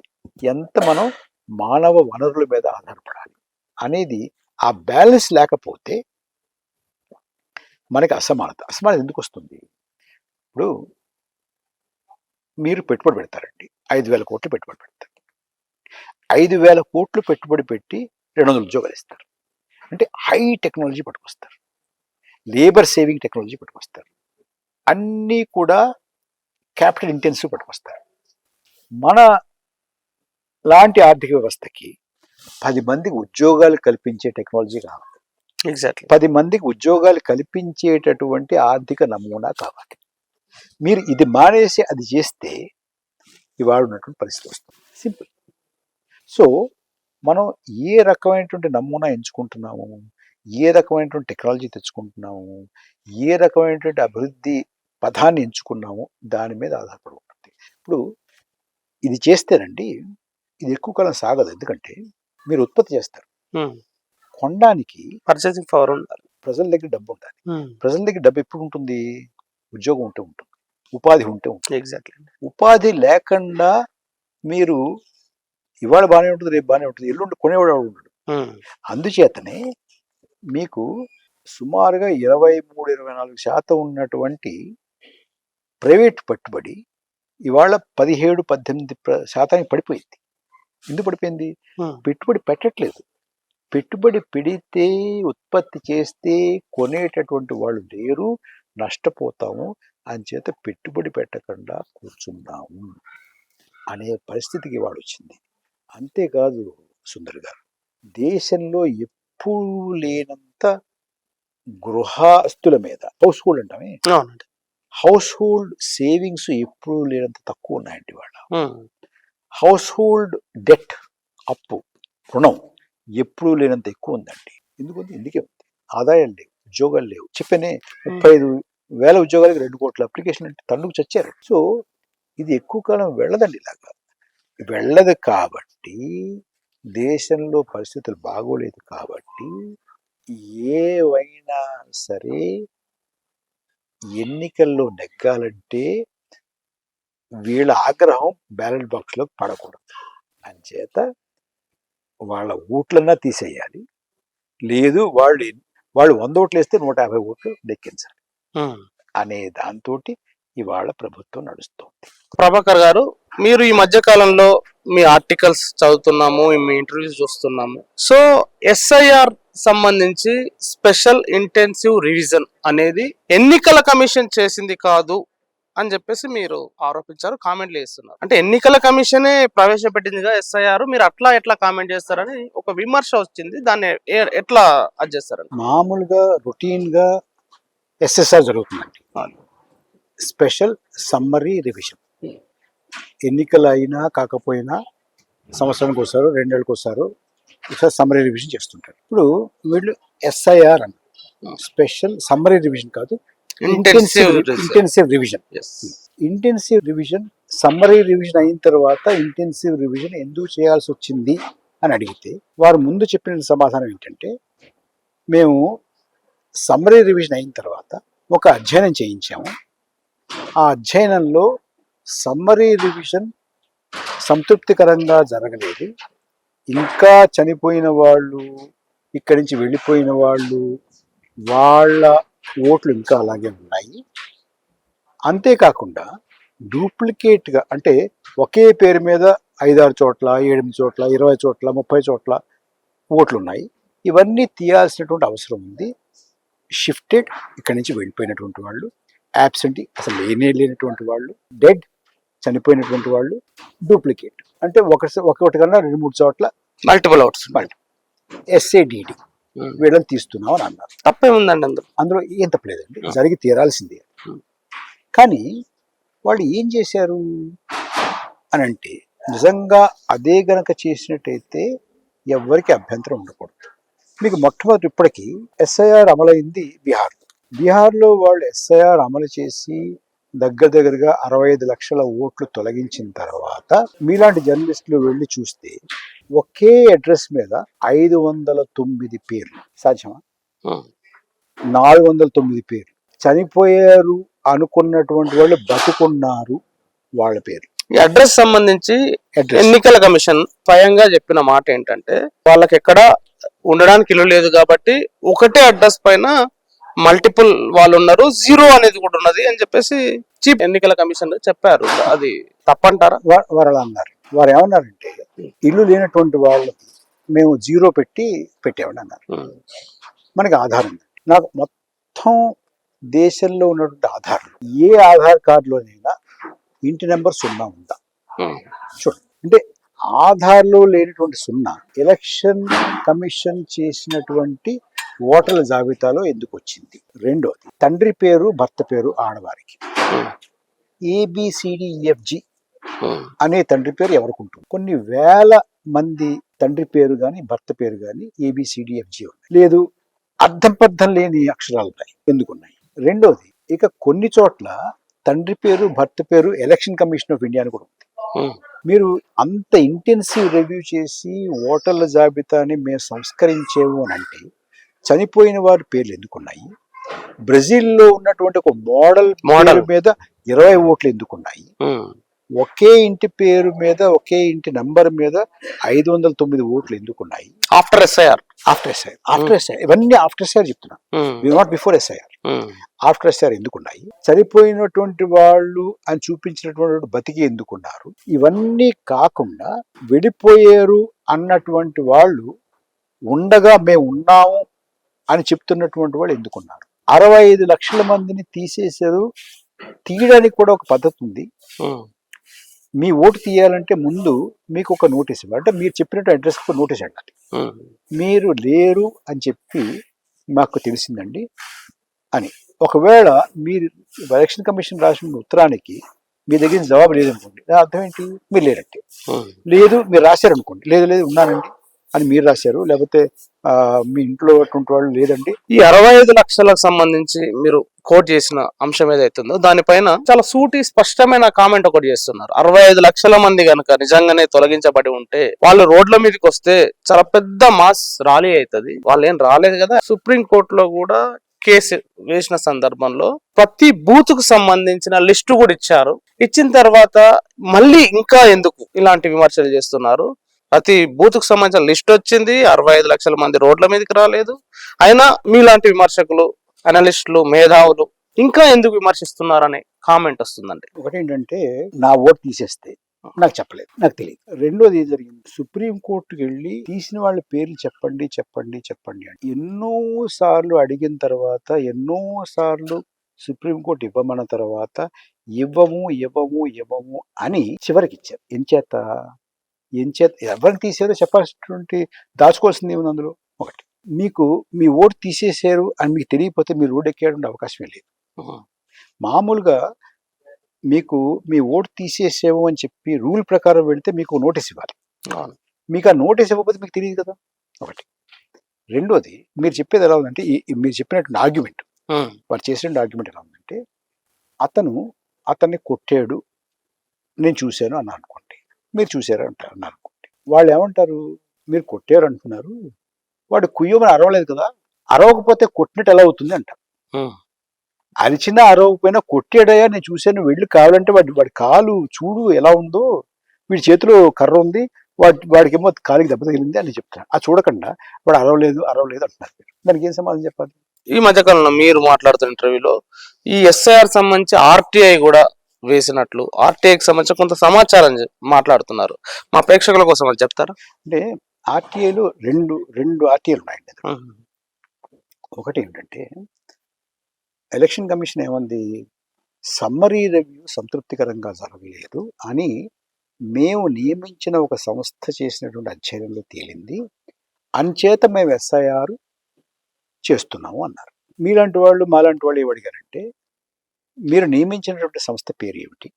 ఎంత మనం మానవ వనరుల మీద ఆధారపడాలి అనేది ఆ బ్యాలెన్స్ లేకపోతే మనకి అసమానత ఎందుకు వస్తుంది? ఇప్పుడు మీరు పెట్టుబడి పెడతారండి, 5,000 కోట్లు పెట్టుబడి పెడతారు. 5,000 కోట్లు పెట్టుబడి పెట్టి 200 ఉద్యోగాలు ఇస్తారు. అంటే హై టెక్నాలజీ పట్టుకొస్తారు, లేబర్ సేవింగ్ టెక్నాలజీ పట్టుకొస్తారు, అన్నీ కూడా క్యాపిటల్ ఇంటెన్సివ్ పట్టుకొస్తారు. మన లాంటి ఆర్థిక వ్యవస్థకి 10 మందికి ఉద్యోగాలు కల్పించే టెక్నాలజీ కావాలి. ఎగ్జాక్ట్లీ 10 మందికి ఉద్యోగాలు కల్పించేటటువంటి ఆర్థిక నమూనా కావాలి. మీరు ఇది మానేసి అది చేస్తే ఇవాళ ఉన్నటువంటి పరిస్థితి వస్తుంది. సింపుల్. సో మనం ఏ రకమైనటువంటి నమూనా ఎంచుకుంటున్నాము, ఏ రకమైనటువంటి టెక్నాలజీ తెచ్చుకుంటున్నాము, ఏ రకమైనటువంటి అభివృద్ధి పథాన్ని ఎంచుకున్నాము, దాని మీద ఆధారపడి ఉంటుంది. ఇప్పుడు ఇది చేస్తేనండి ఇది ఎక్కువ కాలం సాగదు. ఎందుకంటే మీరు ఉత్పత్తి చేస్తారు, కొనడానికి పర్చేసింగ్ పవర్ ఉండాలి, ప్రజల దగ్గర డబ్బు ఉండాలి. ప్రజల దగ్గర డబ్బు ఎప్పుడు ఉంటుంది? ఉద్యోగం ఉంటే ఉంటుంది, ఉపాధి ఉంటే ఉంటుంది. ఎగ్జాక్ట్లీ. ఉపాధి లేకుండా మీరు ఇవాళ బాగానే ఉంటుంది, రేపు బాగానే ఉంటుంది, ఎల్లుండి కొనేవాడు ఉండడు. అందుచేతనే మీకు సుమారుగా 23-24% ఉన్నటువంటి ప్రైవేట్ పెట్టుబడి ఇవాళ 17-18% పడిపోయింది. ఎందుకు పడిపోయింది? పెట్టుబడి పెట్టట్లేదు. పెట్టుబడి పెడితే, ఉత్పత్తి చేస్తే కొనేటటువంటి వాళ్ళు లేరు, నష్టపోతాము, అంచేత పెట్టుబడి పెట్టకుండా కూర్చున్నాము అనే పరిస్థితికి వాడు వచ్చింది. అంతేకాదు సుందర్ గారు, దేశంలో ఎప్పుడూ లేనంత గృహస్తుల మీద, హౌస్ హోల్డ్ అంటామే, హౌస్ హోల్డ్ సేవింగ్స్ ఎప్పుడూ లేనంత తక్కువ ఉన్నాయండి వాళ్ళ. హౌస్ హోల్డ్ డెట్, అప్పు, రుణం ఎప్పుడూ లేనంత ఎక్కువ ఉందండి. ఎందుకే ఉంది? ఆదాయాలు లేవు, ఉద్యోగాలు లేవు. చెప్పనే 35,000 ఉద్యోగాలకి 2 కోట్ల అప్లికేషన్ అంటే తన్నుకు చచ్చారు. సో ఇది ఎక్కువ కాలం వెళ్ళదండి. ఇలాగా వెళ్ళదు కాబట్టి, దేశంలో పరిస్థితులు బాగోలేదు కాబట్టి, ఏవైనా సరే ఎన్నికల్లో నెగ్గాలంటే వీళ్ళ ఆగ్రహం బ్యాలెట్ బాక్స్లో పడకూడదు. అంచేత వాళ్ళ ఓట్లన్నా తీసేయాలి, లేదు వాళ్ళు 100 ఓట్లు వేస్తే 150 ఓట్లు లెక్కించాలి అనే దాంతో ఇవాళ ప్రభుత్వం నడుస్తుంది. ప్రభాకర్ గారు, మీరు ఈ మధ్య కాలంలో మీ ఆర్టికల్స్ చదువుతున్నాము, మీ ఇంటర్వ్యూస్ చూస్తున్నాము. సో ఎస్ఐఆర్ సంబంధించి స్పెషల్ ఇంటెన్సివ్ రివిజన్ అనేది ఎన్నికల కమిషన్ చేసింది కాదు అని చెప్పేసి మీరు ఆరోపించారు, కామెంట్లు చేస్తున్నారు. అంటే ఎన్నికల కమిషనే ప్రవేశపెట్టిందిగా ఎస్ఐఆర్, మీరు ఎట్లా కామెంట్ చేస్తారని ఒక విమర్శ వచ్చింది. దాన్ని ఎట్లా అది చేస్తారని? మామూలుగా రొటీన్ గా SSR జరుగుతుందండి, స్పెషల్ సమ్మరీ రివిజన్. ఎన్నికలు అయినా కాకపోయినా సంవత్సరానికి ఒకసారి 2 ఏళ్ళకి ఒకసారి సమ్మరీ రివిజన్ చేస్తుంటారు. ఇప్పుడు వీళ్ళు SIR అని స్పెషల్ సమ్మరీ రివిజన్ కాదు, intensive revision. Intensive revision summary revision అయిన తర్వాత ఇంటెన్సివ్ రివిజన్ ఎందుకు చేయాల్సి వచ్చింది అని అడిగితే వారు ముందు చెప్పిన సమాధానం ఏంటంటే, మేము సమ్మరీ రివిజన్ అయిన తర్వాత ఒక అధ్యయనం చేయించాము. ఆ అధ్యయనంలో సమ్మరీ రివిజన్ సంతృప్తికరంగా జరగలేదు, ఇంకా చనిపోయిన వాళ్ళు, ఇక్కడి నుంచి వెళ్ళిపోయిన వాళ్ళు, వాళ్ళ ఓట్లు ఇంకా అలాగే ఉన్నాయి. అంతేకాకుండా డూప్లికేట్గా అంటే ఒకే పేరు మీద 5-6 చోట్ల, 7-8 చోట్ల, 20 చోట్ల, 30 చోట్ల ఓట్లు ఉన్నాయి. ఇవన్నీ తీయాల్సినటువంటి అవసరం ఉంది. షిఫ్టెడ్, ఇక్కడి నుంచి వెళ్ళిపోయినటువంటి వాళ్ళు, యాబ్సెంటీ అసలు లేనటువంటి వాళ్ళు, డెడ్ చనిపోయినటువంటి వాళ్ళు, డూప్లికేట్ అంటే ఒకటి కన్నా 2-3 చోట్ల మల్టిపుల్ అవుట్స్, SADD వీళ్ళని తీస్తున్నాం అని అన్నారు. తప్పే ఉందండి అందులో ఏం తప్పలేదండి, జరిగి తీరాల్సిందే. కానీ వాళ్ళు ఏం చేశారు అని అంటే, నిజంగా అదే గనక చేసినట్టయితే ఎవరికి అభ్యంతరం ఉండకూడదు. మీకు మొట్టమొదటి ఇప్పటికీ SIR అమలైంది బీహార్లో వాళ్ళు SIR అమలు చేసి దగ్గరగా 65 లక్షల ఓట్లు తొలగించిన తర్వాత మీలాంటి జర్నలిస్టులు వెళ్ళి చూస్తే ఒకే అడ్రస్ మీద 509 పేర్లు. సాధ్యమా? 409 పేర్లు. చనిపోయారు అనుకున్నటువంటి వాళ్ళు బతుకున్నారు వాళ్ళ పేరు. ఈ అడ్రస్ సంబంధించి ఎన్నికల కమిషన్ స్వయంగా చెప్పిన మాట ఏంటంటే, వాళ్ళకి ఎక్కడ ఉండడానికి ఇల్లు లేదు కాబట్టి ఒకటే అడ్రస్ పైన మల్టిపుల్ వాళ్ళు ఉన్నారు, 0 అనేది కూడా ఉన్నది అని చెప్పేసి చీఫ్ ఎన్నికల కమిషన్ చెప్పారు. అది తప్పంటారా? వారు అలా అన్నారు. వారు ఏమన్నారంటే, ఇల్లు లేనటువంటి వాళ్ళు మేము 0 పెట్టామని అన్నారు. మనకి ఆధారం నాకు మొత్తం దేశంలో ఉన్నటువంటి ఆధారాలు, ఏ ఆధార్ కార్డులోనైనా ఇంటి నెంబర్ 0 ఉందా చూడండి. అంటే ఆధార్లో లేనటువంటి 0 ఎలక్షన్ కమిషన్ చేసినటువంటి ఓటర్ల జాబితాలో ఎందుకు వచ్చింది? రెండోది, తండ్రి పేరు భర్త పేరు ఆడవారికి ABCDEFG అనే తండ్రి పేరు ఎవరికి ఉంటుంది? కొన్ని వేల మంది తండ్రి పేరు కానీ భర్త పేరు కానీ ABCDEFG లేదు, అర్థం పర్థం లేని అక్షరాలు ఉన్నాయి, ఎందుకున్నాయి? రెండోది, ఇక కొన్ని చోట్ల తండ్రి పేరు భర్త పేరు ఎలక్షన్ కమిషన్ ఆఫ్ ఇండియా అని కూడా ఉంది. మీరు అంత ఇంటెన్సివ్ రివ్యూ చేసి ఓటర్ల జాబితాని మేము సంస్కరించేము అని అంటే చనిపోయిన వారి పేర్లు ఎందుకున్నాయి? బ్రెజిల్లో ఉన్నటువంటి ఒక మోడల్ మీద 20 ఓట్లు ఎందుకున్నాయి? ఒకే ఇంటి పేరు మీద ఒకే ఇంటి నంబర్ మీద 509 ఓట్లు ఎందుకున్నాయి? ఆఫ్టర్ ఎస్ఐఆర్ ఇవన్నీ ఆఫ్టర్ ఎస్ఐఆర్ చెప్తున్నాను, not before SIR. After SIR ఎందుకున్నాయి? చనిపోయినటువంటి వాళ్ళు అని చూపించినటువంటి బతికి ఎందుకున్నారు? ఇవన్నీ కాకుండా విడిపోయారు అన్నటువంటి వాళ్ళు ఉండగా మేము ఉన్నాము అని చెప్తున్నటువంటి వాళ్ళు ఎందుకున్నారు? 65 లక్షల మందిని తీసేశారు. తీయడానికి కూడా ఒక పద్ధతి ఉంది. మీ ఓటు తీయాలంటే ముందు మీకు ఒక నోటీస్ ఇవ్వాలి, అంటే మీరు చెప్పినట్టు అడ్రస్ కు నోటీస్ అడగాలి. మీరు లేరు అని చెప్పి మాకు తెలిసిందండి అని. ఒకవేళ మీరు ఎలక్షన్ కమిషన్ రాసిన ఉత్తరానికి మీ దగ్గర జవాబు లేదనుకోండి, దాని అర్థం ఏంటి? మీరు లేరంటే. లేదు మీరు రాశారనుకోండి, లేదు ఉన్నానండి అని మీరు రాశారు, లేకపోతే మీ ఇంట్లో వాళ్ళు లేదండి. ఈ 65 లక్షలకు సంబంధించి మీరు కోట్ చేసిన అంశం ఏదైతుందో దానిపైన చాలా సూటి స్పష్టమైన కామెంట్ ఒకటి చేస్తున్నారు. 65 లక్షల మంది కనుక నిజంగానే తొలగించబడి ఉంటే వాళ్ళు రోడ్ల మీదకి వస్తే చాలా పెద్ద మాస్ ర్యాలీ అవుతుంది. వాళ్ళు ఏం రాలేదు కదా. సుప్రీం కోర్టులో కూడా కేసు వేసిన సందర్భంలో ప్రతి బూత్ కు సంబంధించిన లిస్టు కూడా ఇచ్చారు. ఇచ్చిన తర్వాత మళ్ళీ ఇంకా ఎందుకు ఇలాంటి విమర్శలు చేస్తున్నారు? ప్రతి బూత్ కు సంబంధించిన లిస్ట్ వచ్చింది, 65 లక్షల మంది రోడ్ల మీదకి రాలేదు. అయినా మీలాంటి విమర్శకులు, అనలిస్టులు, మేధావులు ఇంకా ఎందుకు విమర్శిస్తున్నారనే కామెంట్ వస్తుందండి. ఒకటి ఏంటంటే, నా ఓటు తీసేస్తే నాకు చెప్పలేదు, నాకు తెలియదు. రెండోది ఏం జరిగింది, సుప్రీం కోర్టుకి వెళ్ళి తీసిన వాళ్ళ పేర్లు చెప్పండి అంటే ఎన్నో సార్లు అడిగిన తర్వాత, ఎన్నో సార్లు సుప్రీంకోర్టు ఇవ్వమన్న తర్వాత ఇవ్వము అని చివరికి ఇచ్చారు. ఎంచేత ఎవరిని తీసారో చెప్పాల్సినటువంటి దాచుకోవాల్సింది ఏముంది అందులో? ఒకటి. మీకు మీ ఓటు తీసేశారు అని మీకు తెలియకపోతే మీరు రోడ్డు ఎక్కేయడం అవకాశమే లేదు. మామూలుగా మీకు మీ ఓటు తీసేసాము అని చెప్పి రూల్ ప్రకారం వెళ్తే మీకు నోటీస్ ఇవ్వాలి. అవును. మీకు ఆ నోటీస్ ఇవ్వకపోతే మీకు తెలియదు కదా, ఒకటి. రెండోది, మీరు చెప్పేది ఎలా ఉందంటే మీరు చెప్పినటువంటి ఆర్గ్యుమెంట్, వారు చేసిన ఆర్గ్యుమెంట్ ఎలా ఉందంటే, అతన్ని కొట్టాడు నేను చూశాను అని అనుకోండి, మీరు చూశారు అంటారు అని అనుకోండి, వాళ్ళు ఏమంటారు, మీరు కొట్టారు అంటున్నారు, వాడు కుయ్యమని అరవలేదు కదా, అరవకపోతే కొట్టినట్టు ఎలా అవుతుంది అంటారు. అరిచినా అరవకపోయినా కొట్టాడయ్యా నేను చూశాను, వెళ్ళి కావాలంటే వాడి కాలు చూడు ఎలా ఉందో, వీడి చేతిలో కర్ర ఉంది, వాడికేమో కాలికి దెబ్బ తగిలింది అని చెప్తాను. అది చూడకుండా వాడు అరవలేదు అంటున్నారు. దానికి ఏం సమాధానం చెప్పాలి? ఈ మధ్యకాలంలో మీరు మాట్లాడుతున్న ఇంటర్వ్యూలో ఈ ఎస్ఐఆర్ సంబంధించి ఆర్టీఐ కూడా వేసినట్లు, ఆర్టీఐకి సంబంధించి కొంత సమాచారం మాట్లాడుతున్నారు. మా ప్రేక్షకుల కోసం అది చెప్తారా? అంటే ఆర్టీఐలో రెండు ఆర్టీఐలు ఉన్నాయండి. ఒకటి ఏంటంటే, ఎలక్షన్ కమిషన్ ఏమంది, సమ్మరీ రివ్యూ సంతృప్తికరంగా జరగలేదు అని మేము నియమించిన ఒక సంస్థ చేసినటువంటి అధ్యయనంలో తేలింది, అంచేత మేము ఎస్ఐఆర్ చేస్తున్నాము అన్నారు. మీలాంటి వాళ్ళు మాలాంటి వాళ్ళు ఏమడిగారంటే, మీరు నియమించినటువంటి సంస్థ పేరు ఏమిటి,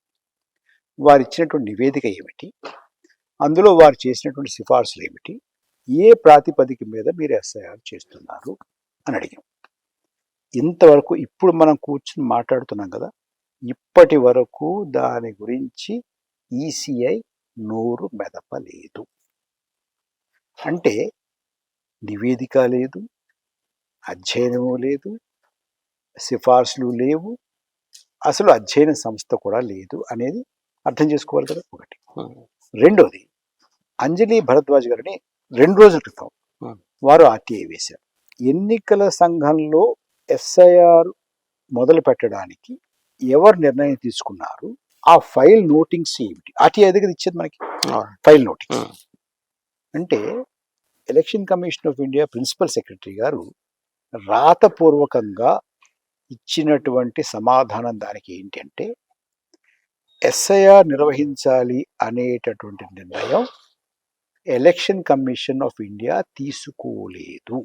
వారు ఇచ్చినటువంటి నివేదిక ఏమిటి, అందులో వారు చేసినటువంటి సిఫార్సులు ఏమిటి, ఏ ప్రాతిపదిక మీద మీరు ఎస్ఐఆర్ చేస్తున్నారు అని అడిగాం. ఇంతవరకు ఇప్పుడు మనం కూర్చుని మాట్లాడుతున్నాం కదా, ఇప్పటి వరకు దాని గురించి ఈసీఐ నోరు మెదపలేదు. అంటే నివేదిక లేదు, అధ్యయనము లేదు, సిఫార్సులు లేవు, అసలు అధ్యయన సంస్థ కూడా లేదు అనేది అర్థం చేసుకోవాలి కదా, ఒకటి. రెండోది, అంజలి భరద్వాజ్ గారిని 2 రోజుల క్రితం వారు ఆర్టీఐ వేశారు. ఎన్నికల సంఘంలో ఎస్ఐఆర్ మొదలు పెట్టడానికి ఎవరు నిర్ణయం తీసుకున్నారు, ఆ ఫైల్ నోటింగ్స్ ఏమిటి, ఆర్టీఐ దగ్గర ఇచ్చేది మనకి ఫైల్ నోటింగ్స్. అంటే election commission of India principal secretary గారు రాతపూర్వకంగా ఇచ్చినటువంటి సమాధానం దానికి ఏంటంటే, ఎస్ఐఆర్ నిర్వహించాలి అనేటటువంటి నిర్ణయం ఎలక్షన్ కమిషన్ ఆఫ్ ఇండియా తీసుకోలేదు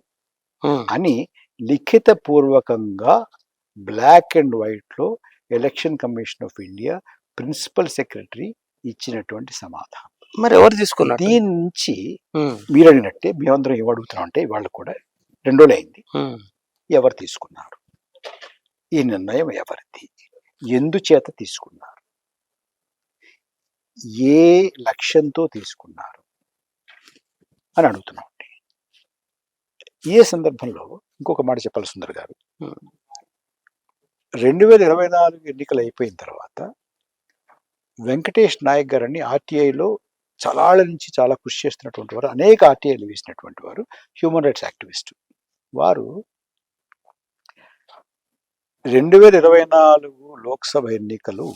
అని లిఖిత పూర్వకంగా బ్లాక్ అండ్ వైట్ లో election commission of India principal secretary ఇచ్చినటువంటి సమాధానం. మరి ఎవరు తీసుకున్నారు? దీని నుంచి మీరు అడిగినట్టే మేమందరం ఏమడుగుతున్నాం అంటే, వాళ్ళు కూడా 2 రోజులు అయింది, ఎవరు తీసుకున్నారు, ఈ నిర్ణయం ఎవరిది, ఎందుచేత తీసుకున్నారు, ఏ లక్ష్యంతో తీసుకున్నారు అని అడుగుతున్నాం. ఏ సందర్భంలో ఇంకొక మాట చెప్పాలి సుందర్ గారు, 2024 ఎన్నికలు అయిపోయిన తర్వాత వెంకటేష్ నాయక్ గారని ఆర్టీఐలో చాలా నుంచి చాలా కృషి చేస్తున్నటువంటి వారు, అనేక ఆర్టీఐలు వేసినటువంటి వారు, హ్యూమన్ రైట్స్ యాక్టివిస్ట్. వారు 2024 లోక్సభ ఎన్నికలు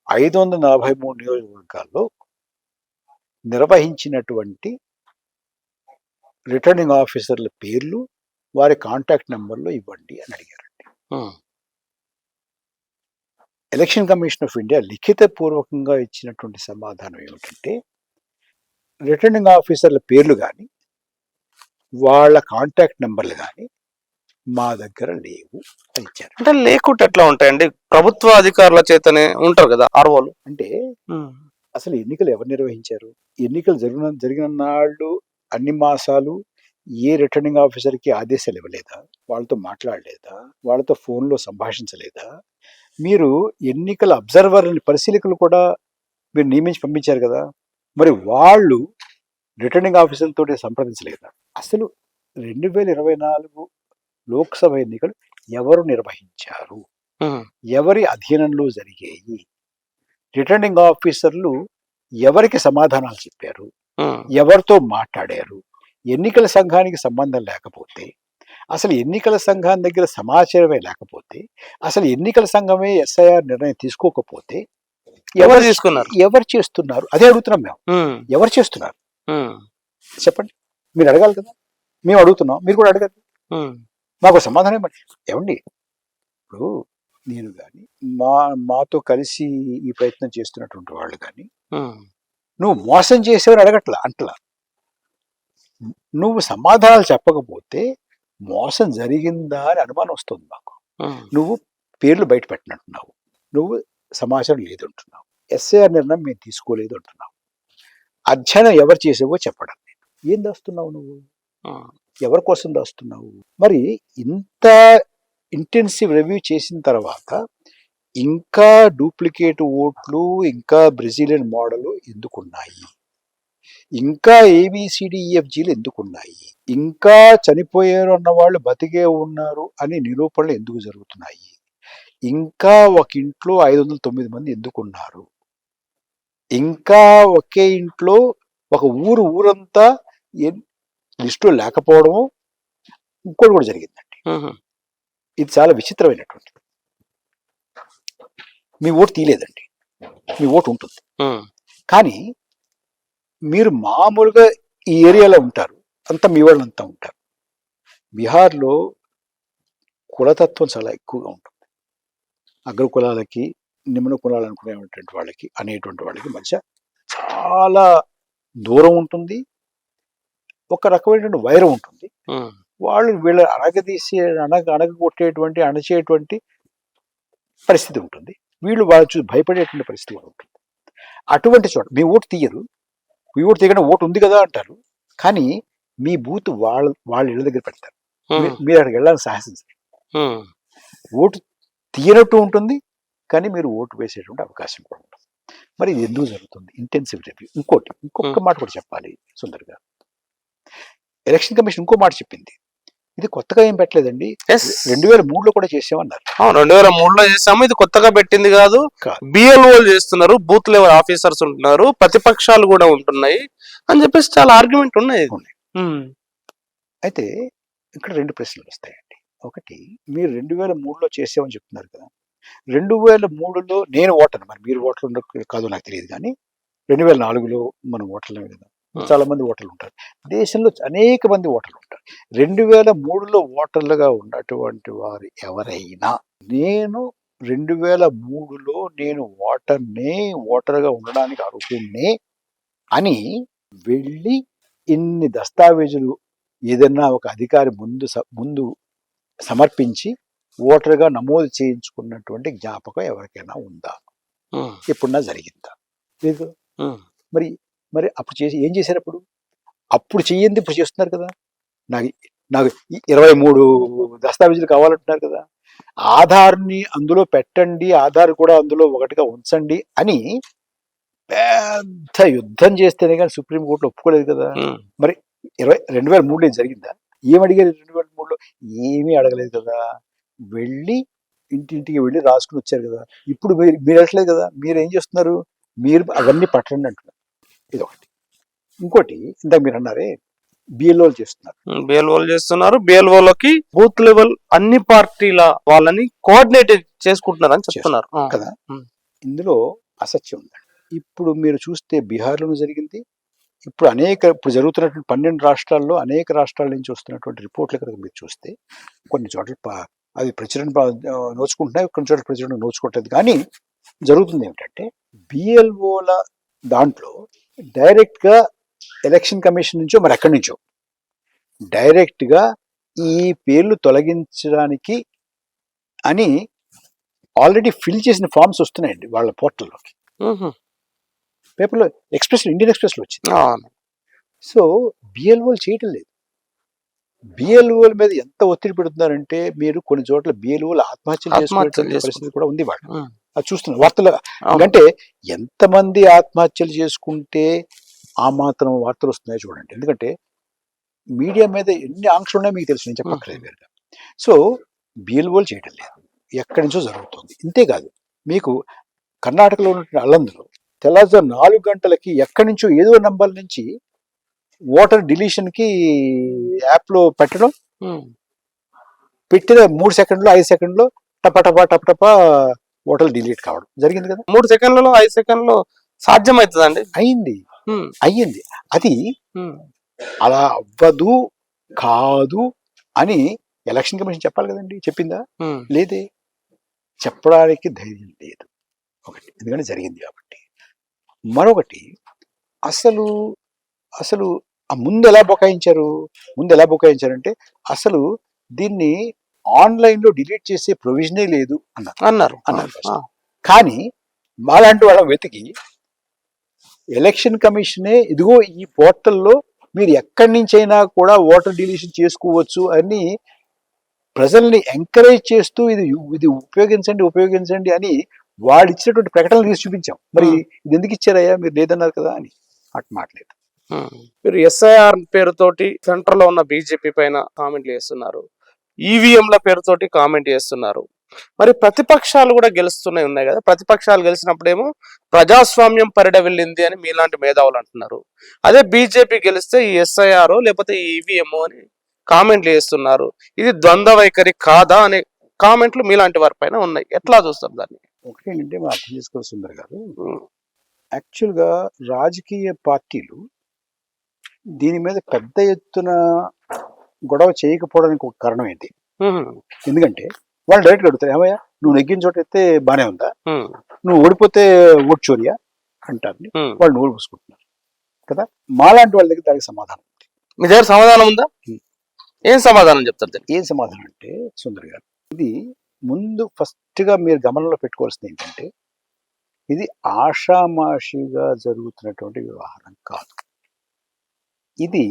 543 నియోజకవర్గాల్లో నిర్వహించినటువంటి రిటర్నింగ్ ఆఫీసర్ల పేర్లు, వారి కాంటాక్ట్ నెంబర్లు ఇవ్వండి అని అడిగారండి. ఎలక్షన్ కమిషన్ ఆఫ్ ఇండియా లిఖిత పూర్వకంగా ఇచ్చినటువంటి సమాధానం ఏమిటంటే, రిటర్నింగ్ ఆఫీసర్ల పేర్లు కానీ వాళ్ళ కాంటాక్ట్ నెంబర్లు కానీ మా దగ్గర లేవు అని ఇచ్చారు. అంటే లేకుంటే ఎట్లా ఉంటాయండి, ప్రభుత్వ అధికారుల చేతనే ఉంటారు కదా ఆర్ఓలు. అంటే అసలు ఎన్నికలు ఎవరు నిర్వహించారు, ఎన్నికలు జరిగిన నాళ్ళు అన్ని మాసాలు ఏ రిటర్నింగ్ ఆఫీసర్కి ఆదేశాలు ఇవ్వలేదా, వాళ్ళతో మాట్లాడలేదా, వాళ్ళతో ఫోన్లో సంభాషించలేదా, మీరు ఎన్నికల అబ్జర్వర్లని పరిశీలకులు కూడా మీరు నియమించి పంపించారు కదా, మరి వాళ్ళు రిటర్నింగ్ ఆఫీసర్లతో సంప్రదించలేదా? అసలు 2024 లోక్సభ ఎన్నికలు ఎవరు నిర్వహించారు, ఎవరి అధీనంలో జరిగాయి, రిటర్నింగ్ ఆఫీసర్లు ఎవరికి సమాధానాలు చెప్పారు, ఎవరితో మాట్లాడారు, ఎన్నికల సంఘానికి సంబంధం లేకపోతే, అసలు ఎన్నికల సంఘం దగ్గర సమాచారమే లేకపోతే, అసలు ఎన్నికల సంఘమే ఎస్ఐఆర్ నిర్ణయం తీసుకోకపోతే ఎవరు తీసుకున్నారు, ఎవరు చేస్తున్నారు, అదే అడుగుతున్నాం మేము. ఎవరు చేస్తున్నారు చెప్పండి, మీరు అడగాలి కదా, మేము అడుగుతున్నాం, మీరు కూడా అడగాలి, మాకు సమాధానం ఇవ్వండి. ఏమండి, ఇప్పుడు నేను కానీ మాతో కలిసి ఈ ప్రయత్నం చేస్తున్నటువంటి వాళ్ళు కానీ, నువ్వు మోసం చేసేవారు అడగట్లా అంటలా, నువ్వు సమాధానాలు చెప్పకపోతే మోసం జరిగిందా అని అనుమానం వస్తుంది మాకు. నువ్వు పేర్లు బయట పెట్టినట్టున్నావు, నువ్వు సమాచారం లేదంటున్నావు, ఎస్ఐఆర్ నిర్ణయం మేము తీసుకోలేదు అంటున్నావు, అధ్యయనం ఎవరు చేసేవో చెప్పడం లేదు. ఏం దాస్తున్నావు నువ్వు? ఎవరి కోసం దాస్తున్నావు? మరి ఇంత ఇంటెన్సివ్ రివ్యూ చేసిన తర్వాత ఇంకా డూప్లికేట్ ఓట్లు, ఇంకా బ్రెజిలియన్ మోడల్ ఎందుకున్నాయి, ఇంకా ఏబిసిడిఈఎఫ్జీలు ఎందుకున్నాయి, ఇంకా చనిపోయారు అన్న వాళ్ళు బతికే ఉన్నారు అని నిరూపణలు ఎందుకు జరుగుతున్నాయి, ఇంకా ఒక ఇంట్లో 509 మంది ఎందుకున్నారు, ఇంకా ఒకే ఇంట్లో ఒక ఊరంతా లిస్టులో లేకపోవడము ఇంకోటి కూడా జరిగిందండి. ఇది చాలా విచిత్రమైనటువంటిది. మీ ఓటు తీయలేదండి, మీ ఓటు ఉంటుంది, కానీ మీరు మామూలుగా ఈ ఏరియాలో ఉంటారు, అంతా మీ వాళ్ళంతా ఉంటారు. బీహార్లో కులతత్వం చాలా ఎక్కువగా ఉంటుంది. అగ్ర కులాలకి, నిమ్న కులాలు అనుకునేటువంటి వాళ్ళకి అనేటువంటి వాళ్ళకి మధ్య చాలా దూరం ఉంటుంది, ఒక రకమైనటువంటి వైరం ఉంటుంది. వాళ్ళు వీళ్ళ అణగదీసి అణగొట్టేటువంటి అణచేటువంటి పరిస్థితి ఉంటుంది. వీళ్ళు వాళ్ళు చూసి భయపడేటువంటి పరిస్థితి కూడా ఉంటుంది. అటువంటి చోట మీ ఓటు తీయరు, మీ ఓటు తీయకుండా ఓటు ఉంది కదా అంటారు, కానీ మీ బూత్ వాళ్ళ ఇళ్ళ దగ్గర పెడతారు. మీరు అక్కడికి వెళ్ళాలని సాహసించారు. ఓటు తీయనట్టు ఉంటుంది, కానీ మీరు ఓటు వేసేటువంటి అవకాశం కూడా ఉంటుంది. మరి ఇది ఎందుకు జరుగుతుంది? Intensive review. ఇంకొక మాట కూడా చెప్పాలి సుందర్ గారు. ఎలక్షన్ కమిషన్ ఇంకో మాట చెప్పింది, ఇది కొత్తగా ఏం పెట్టలేదండి, 2003లో కూడా చేసామన్నారు. 2003లో చేసాము, ఇది కొత్తగా పెట్టింది కాదు. బిఎల్ఓలు చేస్తున్నారు, బూత్ లెవెల్ ఆఫీసర్స్ ఉంటున్నారు, ప్రతిపక్షాలు కూడా ఉంటున్నాయి అని చెప్పేసి చాలా ఆర్గ్యుమెంట్ ఉన్నాయి. అయితే ఇక్కడ 2 ప్రశ్నలు వస్తాయండి. ఒకటి, మీరు 2003లో చేసామని చెప్తున్నారు కదా, 2003లో నేను ఓటను, మరి మీరు ఓటర్లు కాదో నాకు తెలియదు, కానీ 2004లో మనం ఓటర్లమే కదా, చాలా మంది ఓటర్లు ఉంటారు, దేశంలో అనేక మంది ఓటర్లు ఉంటారు. 2003లో ఓటర్లుగా ఉన్నటువంటి వారు ఎవరైనా, నేను 2003లో నేను ఓటర్గా ఉండడానికి అర్హుడినే అని వెళ్ళి ఇన్ని దస్తావేజులు ఏదన్నా ఒక అధికారి ముందు సమర్పించి ఓటర్గా నమోదు చేయించుకున్నటువంటి జ్ఞాపకం ఎవరికైనా ఉందా? ఎప్పుడన్నా జరిగిందా? లేదు. మరి అప్పుడు ఏం చేశారు? అప్పుడు చెయ్యింది ఇప్పుడు చేస్తున్నారు కదా. నాకు 23 దస్తావేజులు కావాలంటున్నారు కదా, ఆధార్ని అందులో పెట్టండి, ఆధార్ కూడా అందులో ఒకటిగా ఉంచండి అని పెద్ద యుద్ధం చేస్తేనే కానీ సుప్రీంకోర్టులో ఒప్పుకోలేదు కదా. మరి 2003లో జరిగిందా? ఏమడిగారు 2003లో? ఏమీ అడగలేదు కదా, వెళ్ళి ఇంటింటికి వెళ్ళి రాసుకుని వచ్చారు కదా. ఇప్పుడు మీరు వెళ్ళట్లేదు కదా, మీరు ఏం చేస్తున్నారు? మీరు అవన్నీ పట్టండి అంటున్నారు. ఇది ఒకటి. ఇంకోటి, ఇందాక మీరు అన్నారే బిఎల్ఓలు చేస్తున్నారు, బిఎల్ఓలకి బూత్ లెవెల్ అన్ని పార్టీల వాళ్ళని కోఆర్డినేట్ చేసుకుంటున్నారు అని చెప్తున్నారు కదా. ఇందులో అసత్యం ఉందండి. ఇప్పుడు మీరు చూస్తే బీహార్లోనూ జరిగింది, ఇప్పుడు జరుగుతున్నటువంటి 12 రాష్ట్రాల్లో అనేక రాష్ట్రాల నుంచి వస్తున్నటువంటి రిపోర్ట్లు కనుక మీరు చూస్తే కొన్ని చోట్ల అది ప్రచురణ నోచుకుంటున్నాయి, కొన్ని చోట్ల ప్రచురణ నోచుకోవట్లేదు. కానీ జరుగుతుంది ఏమిటంటే, బిఎల్ఓల దాంట్లో డైరెక్ట్గా ఎలక్షన్ కమిషన్ నుంచో మరి ఎక్కడి నుంచో డైరెక్ట్గా ఈ పేర్లు తొలగించడానికి అని ఆల్రెడీ ఫిల్ చేసిన ఫామ్స్ వస్తున్నాయండి వాళ్ళ పోర్టల్లోకి. పేపర్లో ఇండియన్ ఎక్స్ప్రెస్లో వచ్చింది. సో బిఎల్ఓలు చేయటం లేదు. బిఎల్ఓల మీద ఎంత ఒత్తిడి పెడుతున్నారంటే, మీరు కొన్ని చోట్ల బిఎల్ఓలు ఆత్మహత్యలు చేసుకునే పరిస్థితి కూడా ఉంది. వాళ్ళు అది చూస్తున్నారు వార్తలు. ఎందుకంటే ఎంతమంది ఆత్మహత్యలు చేసుకుంటే ఆ మాత్రం వార్తలు వస్తున్నాయో చూడండి. ఎందుకంటే మీడియా మీద ఎన్ని ఆంక్షలు ఉన్నాయో మీకు తెలుసు, నేను చెప్పక్కర్లేదు. సో బిఎల్ఓలు చేయటం లేదు, ఎక్కడి నుంచో జరుగుతుంది. ఇంతేకాదు, మీకు కర్ణాటకలో ఉన్న అల్లందులో తెల్లవారుజాము 4 గంటలకి ఎక్కడి నుంచో ఏదో నంబర్ నుంచి ఓటర్ డిలీషన్కి యాప్లో పెట్టడం, పెట్టిన 3 సెకండ్లో 5 సెకండ్లో టపటపా ఓటర్ డిలీట్ కావడం జరిగింది కదా. 3 సెకండ్లలో 5 సెకండ్లో సాధ్యమవుతుందండి. అయ్యింది. అది అలా అవ్వదు కాదు అని ఎలక్షన్ కమిషన్ చెప్పాలి కదండి. చెప్పిందా? లేదే. చెప్పడానికి ధైర్యం లేదు. ఒకటి, ఎందుకంటే జరిగింది కాబట్టి. మరొకటి, అసలు ఆ ముందు ఎలా బుకాయించారంటే అసలు దీన్ని ఆన్లైన్ లో డిలీట్ చేసే ప్రొవిజనే లేదు అన్నారు first. కానీ మాలాంటి వాళ్ళ వెతికి ఎలక్షన్ కమిషనే ఇదిగో ఈ పోర్టల్లో మీరు ఎక్కడి నుంచైనా కూడా ఓటర్ డిలీషన్ చేసుకోవచ్చు అని ప్రజల్ని ఎంకరేజ్ చేస్తూ ఇది ఉపయోగించండి అని వాళ్ళు ఇచ్చినటువంటి ప్రకటనలు తీసి చూపించాం. మరి ఇది ఎందుకు ఇచ్చారయ్యా, మీరు లేదన్నారు కదా అని అటు మాట్లాడలేదు. మీరు ఎస్ఐఆర్ పేరుతోటి సెంటర్ లో ఉన్న బీజేపీ పైన కామెంట్లు చేస్తున్నారు, ఈవీఎంల పేరుతోటి కామెంట్ చేస్తున్నారు. మరి ప్రతిపక్షాలు కూడా గెలుస్తున్నాయి ఉన్నాయి కదా, ప్రతిపక్షాలు గెలిచినప్పుడేమో ప్రజాస్వామ్యం పరిడ వెళ్ళింది అని మీలాంటి మేధావులు అంటున్నారు. అదే బీజేపీ గెలిస్తే ఈ ఎస్ఐఆర్ లేకపోతే ఈవీఎం అని కామెంట్లు చేస్తున్నారు. ఇది ద్వంద్వ వైఖరి కాదా అనే కామెంట్లు మీలాంటి వారి పైన ఉన్నాయి. ఎట్లా చూస్తారు దాన్ని? ఒకటి ఏంటంటే మనం అర్థం చేసుకోవాలి సుందర్ గారు, యాక్చువల్గా రాజకీయ పార్టీలు దీని మీద పెద్ద ఎత్తున గొడవ చేయకపోవడానికి ఒక కారణం ఏంటి? ఎందుకంటే వాళ్ళు డైరెక్ట్గా అడుగుతారు, ఏమయ్యా నువ్వు నెగ్గిన చోట అయితే బానే ఉందా, నువ్వు ఓడిపోతే ఓటు చోరియా అంటారు. వాళ్ళు నోరు పూసుకుంటున్నారు కదా. మాలాంటి వాళ్ళ దగ్గర దానికి సమాధానం ఉంది. మీ దగ్గర సమాధానం ఉందా? ఏం సమాధానం చెప్తారు? ఏం సమాధానం అంటే సుందర్ గారు, ఇది ముందు ఫస్ట్ గా మీరు గమనంలో పెట్టుకోవాల్సింది ఏంటంటే ఇది ఆషామాషిగా జరుగుతున్నటువంటి వ్యవహారం కాదు. ఇది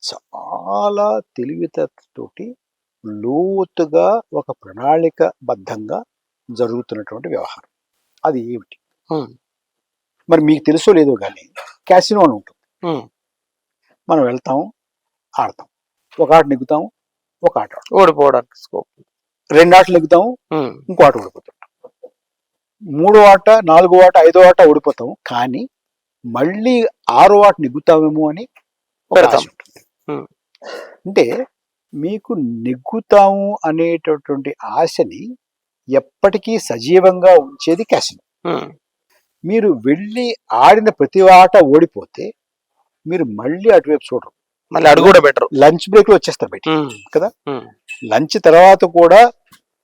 చాలా తెలివితేటతోటి లోతుగా ఒక ప్రణాళికబద్ధంగా జరుగుతున్నటువంటి వ్యవహారం. అది ఏమిటి మరి మీకు తెలుసో లేదో కానీ క్యాసినో అని ఉంటుంది. మనం వెళ్తాం, ఆడతాం, ఒక ఆట నెగ్గుతాం, ఒక ఆట ఓడిపోవడానికి స్కోప్. 2 ఆటలు నెగ్గుతాం, ఇంకో ఆట ఓడిపోతాం, 3వ ఆట, 4వ ఆట, 5వ ఆట ఓడిపోతాం. కానీ మళ్ళీ 6వ ఆట నెగ్గుతామేమో అని ఒక ఆశ ఉంటుంది. అంటే మీకు నెగ్గుతాము అనేటటువంటి ఆశని ఎప్పటికీ సజీవంగా ఉంచేది క్యాసినో. మీరు వెళ్ళి ఆడిన ప్రతి ఆట ఓడిపోతే మీరు మళ్ళీ అటువైపు చూడరు, మళ్ళీ అడుగు కూడా బెటర్. లంచ్ బ్రేక్ లో వచ్చేస్తారు బయట కదా. లంచ్ తర్వాత కూడా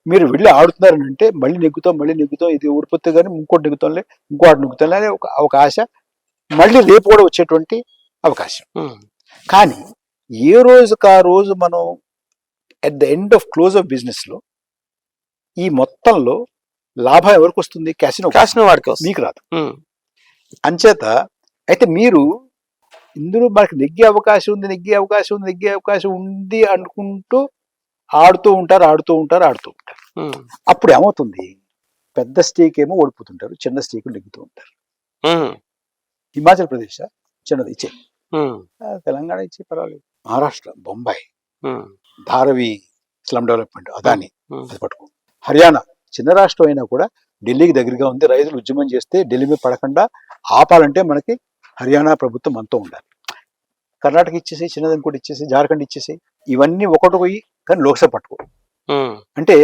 మీరు వెళ్ళి ఆడుతున్నారని అంటే మళ్ళీ నెగ్గుతాం, ఇది ఓడిపోతే కానీ ఇంకోటి నెగ్గుతాంలే, ఇంకో ఆట నెగ్గుతాంలే అనే ఒక ఆశ, మళ్ళీ రేపు కూడా వచ్చేటువంటి అవకాశం. కానీ ఏ రోజుకి ఆ రోజు మనం at the end of close of business లో ఈ మొత్తంలో లాభం ఎవరికి వస్తుంది? క్యాసినో వాడికి, మీకు రాదు. అంచేత అయితే మీరు ఇందులో మనకి నెగ్గే అవకాశం ఉంది అనుకుంటూ ఆడుతూ ఉంటారు. అప్పుడు ఏమవుతుంది? పెద్ద స్టేక్ ఏమో ఓడిపోతుంటారు, చిన్న స్టేక్ నెగ్గుతూ ఉంటారు. హిమాచల్ ప్రదేశ్ చిన్నది ఇచ్చే, తెలంగాణ ఇచ్చే పర్వాలేదు, మహారాష్ట్ర, బొంబాయి, ధారవి స్లమ్ డెవలప్మెంట్, అదాని అది పట్టుకో. హర్యానా చిన్న రాష్ట్రం అయినా కూడా ఢిల్లీకి దగ్గరగా ఉంది. రైతులు ఉద్యమం చేస్తే ఢిల్లీ మీద పడకుండా ఆపాలంటే మనకి హర్యానా ప్రభుత్వం అంతా ఉండాలి. కర్ణాటక ఇచ్చేసి, చిన్నది ఇంకోటి ఇచ్చేసి, జార్ఖండ్ ఇచ్చేసి, ఇవన్నీ ఒకటి పోయి కానీ లోక్సభ పట్టుకో. అంటే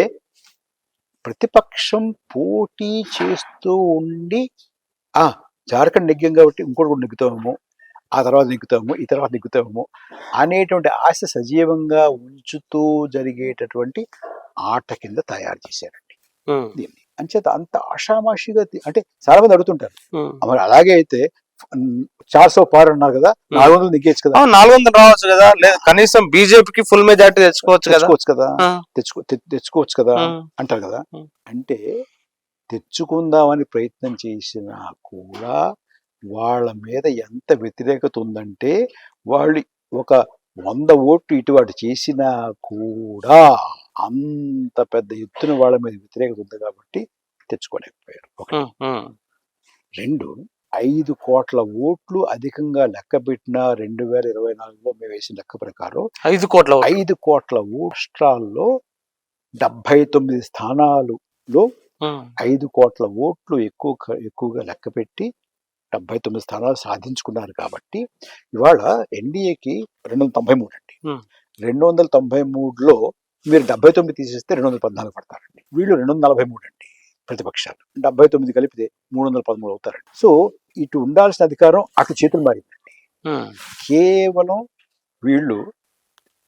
ప్రతిపక్షం పోటీ చేస్తూ ఉండి జార్ఖండ్ నెగ్గాం కాబట్టి ఇంకోటి కూడా నెగ్గుతామేమో, ఆ తర్వాత నెగ్గుతామేమో అనేటువంటి ఆశ సజీవంగా ఉంచుతూ జరిగేటటువంటి ఆట కింద తయారు చేశారండి దీన్ని. అంచేత అంత ఆషామాషిగా అంటే చాలా మంది అడుగుతుంటారు, మరి అలాగే అయితే 400 పార్ అన్నారు కదా, 400 నెగ్గేచ్చు కదా, 400 రావచ్చు కదా, లేదా కనీసం బీజేపీకి ఫుల్ మెజార్టీ తెచ్చుకోవచ్చు కదా అంటారు కదా. అంటే తెచ్చుకుందామని ప్రయత్నం చేసినా కూడా వాళ్ళ మీద ఎంత వ్యతిరేకత ఉందంటే, వాళ్ళు ఒక 100 ఓట్లు ఇటువంటి చేసినా కూడా అంత పెద్ద ఎత్తున వాళ్ళ మీద వ్యతిరేకత ఉంది కాబట్టి తెచ్చుకోలేకపోయారు. 2, 5 కోట్ల ఓట్లు అధికంగా లెక్క పెట్టిన 2024లో మేము వేసిన లెక్క ప్రకారం 5 కోట్ల రాష్ట్రాల్లో 79 స్థానాలలో 5 కోట్ల ఓట్లు ఎక్కువగా లెక్క పెట్టి 79 స్థానాలు సాధించుకున్నారు. కాబట్టి ఇవాళ ఎన్డీఏకి 293 అండి. 293లో మీరు 79 తీసేస్తే 214 పడతారండి. వీళ్ళు 243 అండి ప్రతిపక్షాలు. 79 కలిపితే 313 అవుతారండి. సో ఇటు ఉండాల్సిన అధికారం అటు చేతులు మారిందండి. కేవలం వీళ్ళు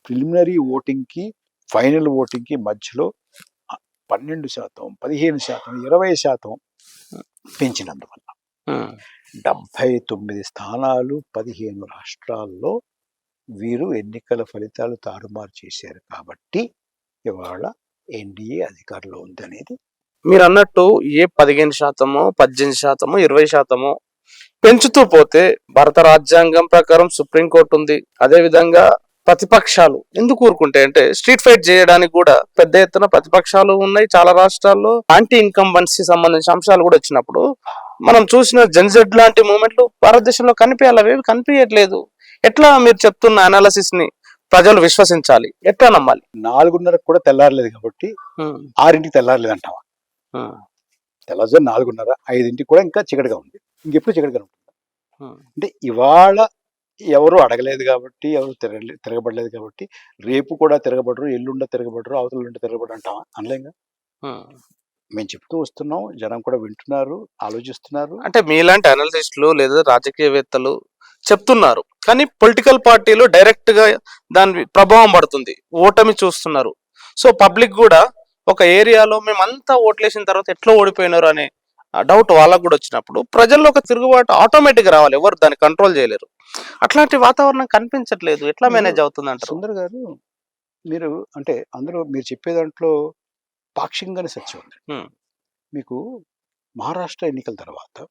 ప్రిలిమినరీ ఓటింగ్ కి ఫైనల్ ఓటింగ్ కి మధ్యలో 12%, 15%, 20% పెంచినందువల్ల 79 స్థానాలు 15 రాష్ట్రాల్లో వీరు ఎన్నికల ఫలితాలు తారుమారు చేశారు కాబట్టి ఇవాళ ఎన్డీఏ అధికారంలో ఉంది అనేది. మీరు అన్నట్టు ఏ 15%, 18%, 20% పెంచుతూ పోతే భారత రాజ్యాంగం ప్రకారం సుప్రీంకోర్టు ఉంది. అదే విధంగా ప్రతిపక్షాలు ఎందుకు ఊరుకుంటాయి అంటే స్ట్రీట్ ఫైట్ చేయడానికి కూడా పెద్ద ఎత్తున ప్రతిపక్షాలు ఉన్నాయి. చాలా రాష్ట్రాల్లో యాంటీ ఇన్కంబెన్సీ సంబంధించిన అంశాలు కూడా వచ్చినప్పుడు మనం చూసిన జెన్జెడ్ లాంటి మూమెంట్లు భారతదేశంలో కనిపించాలి, అవేవి కనిపించట్లేదు. ఎట్లా మీరు చెప్తున్న అనాలిసిస్ ని ప్రజలు విశ్వసించాలి? ఎట్లా నమ్మాలి? 4:30 కూడా తెల్లారలేదు కాబట్టి 6ంటికి తెల్లారలేదు అంటావా? తెల్లవారు 4:30, 5ంటికి కూడా ఇంకా చీకటిగా ఉంది. ఇంకెప్పుడు చీకటిగా ఉంటుంది. అంటే ఇవాళ ఎవరు అడగలేదు కాబట్టి, ఎవరు తిరగబడలేదు కాబట్టి రేపు కూడా తిరగబడరు, ఎల్లుండ తిరగబడరు, అవతల నుండి తిరగబడరు అంటావా? అనలేంగా. మేము చెప్తూ వస్తున్నాం, జనం కూడా వింటున్నారు, ఆలోచిస్తున్నారు. అంటే మీలాంటి అనలిస్టులు లేదా రాజకీయవేత్తలు చెప్తున్నారు, కానీ పొలిటికల్ పార్టీలు డైరెక్ట్ గా దాని ప్రభావం పడుతుంది, ఓటమి చూస్తున్నారు. సో పబ్లిక్ కూడా ఒక ఏరియాలో మేమంతా ఓట్లేసిన తర్వాత ఎట్లా ఓడిపోయినారు అనే డౌట్ వాళ్ళకు కూడా వచ్చినప్పుడు ప్రజల్లో ఒక తిరుగుబాటు ఆటోమేటిక్ రావాలి, ఎవరు దాన్ని కంట్రోల్ చేయలేరు. అట్లాంటి వాతావరణం కనిపించట్లేదు. ఎట్లా మేనేజ్ అవుతుంది అంటారు? సుందర్ గారు, మీరు అంటే అందులో మీరు చెప్పే దాంట్లో పాక్షికంగానే సత్యం ఉంది. మీకు మహారాష్ట్ర ఎన్నికల తర్వాత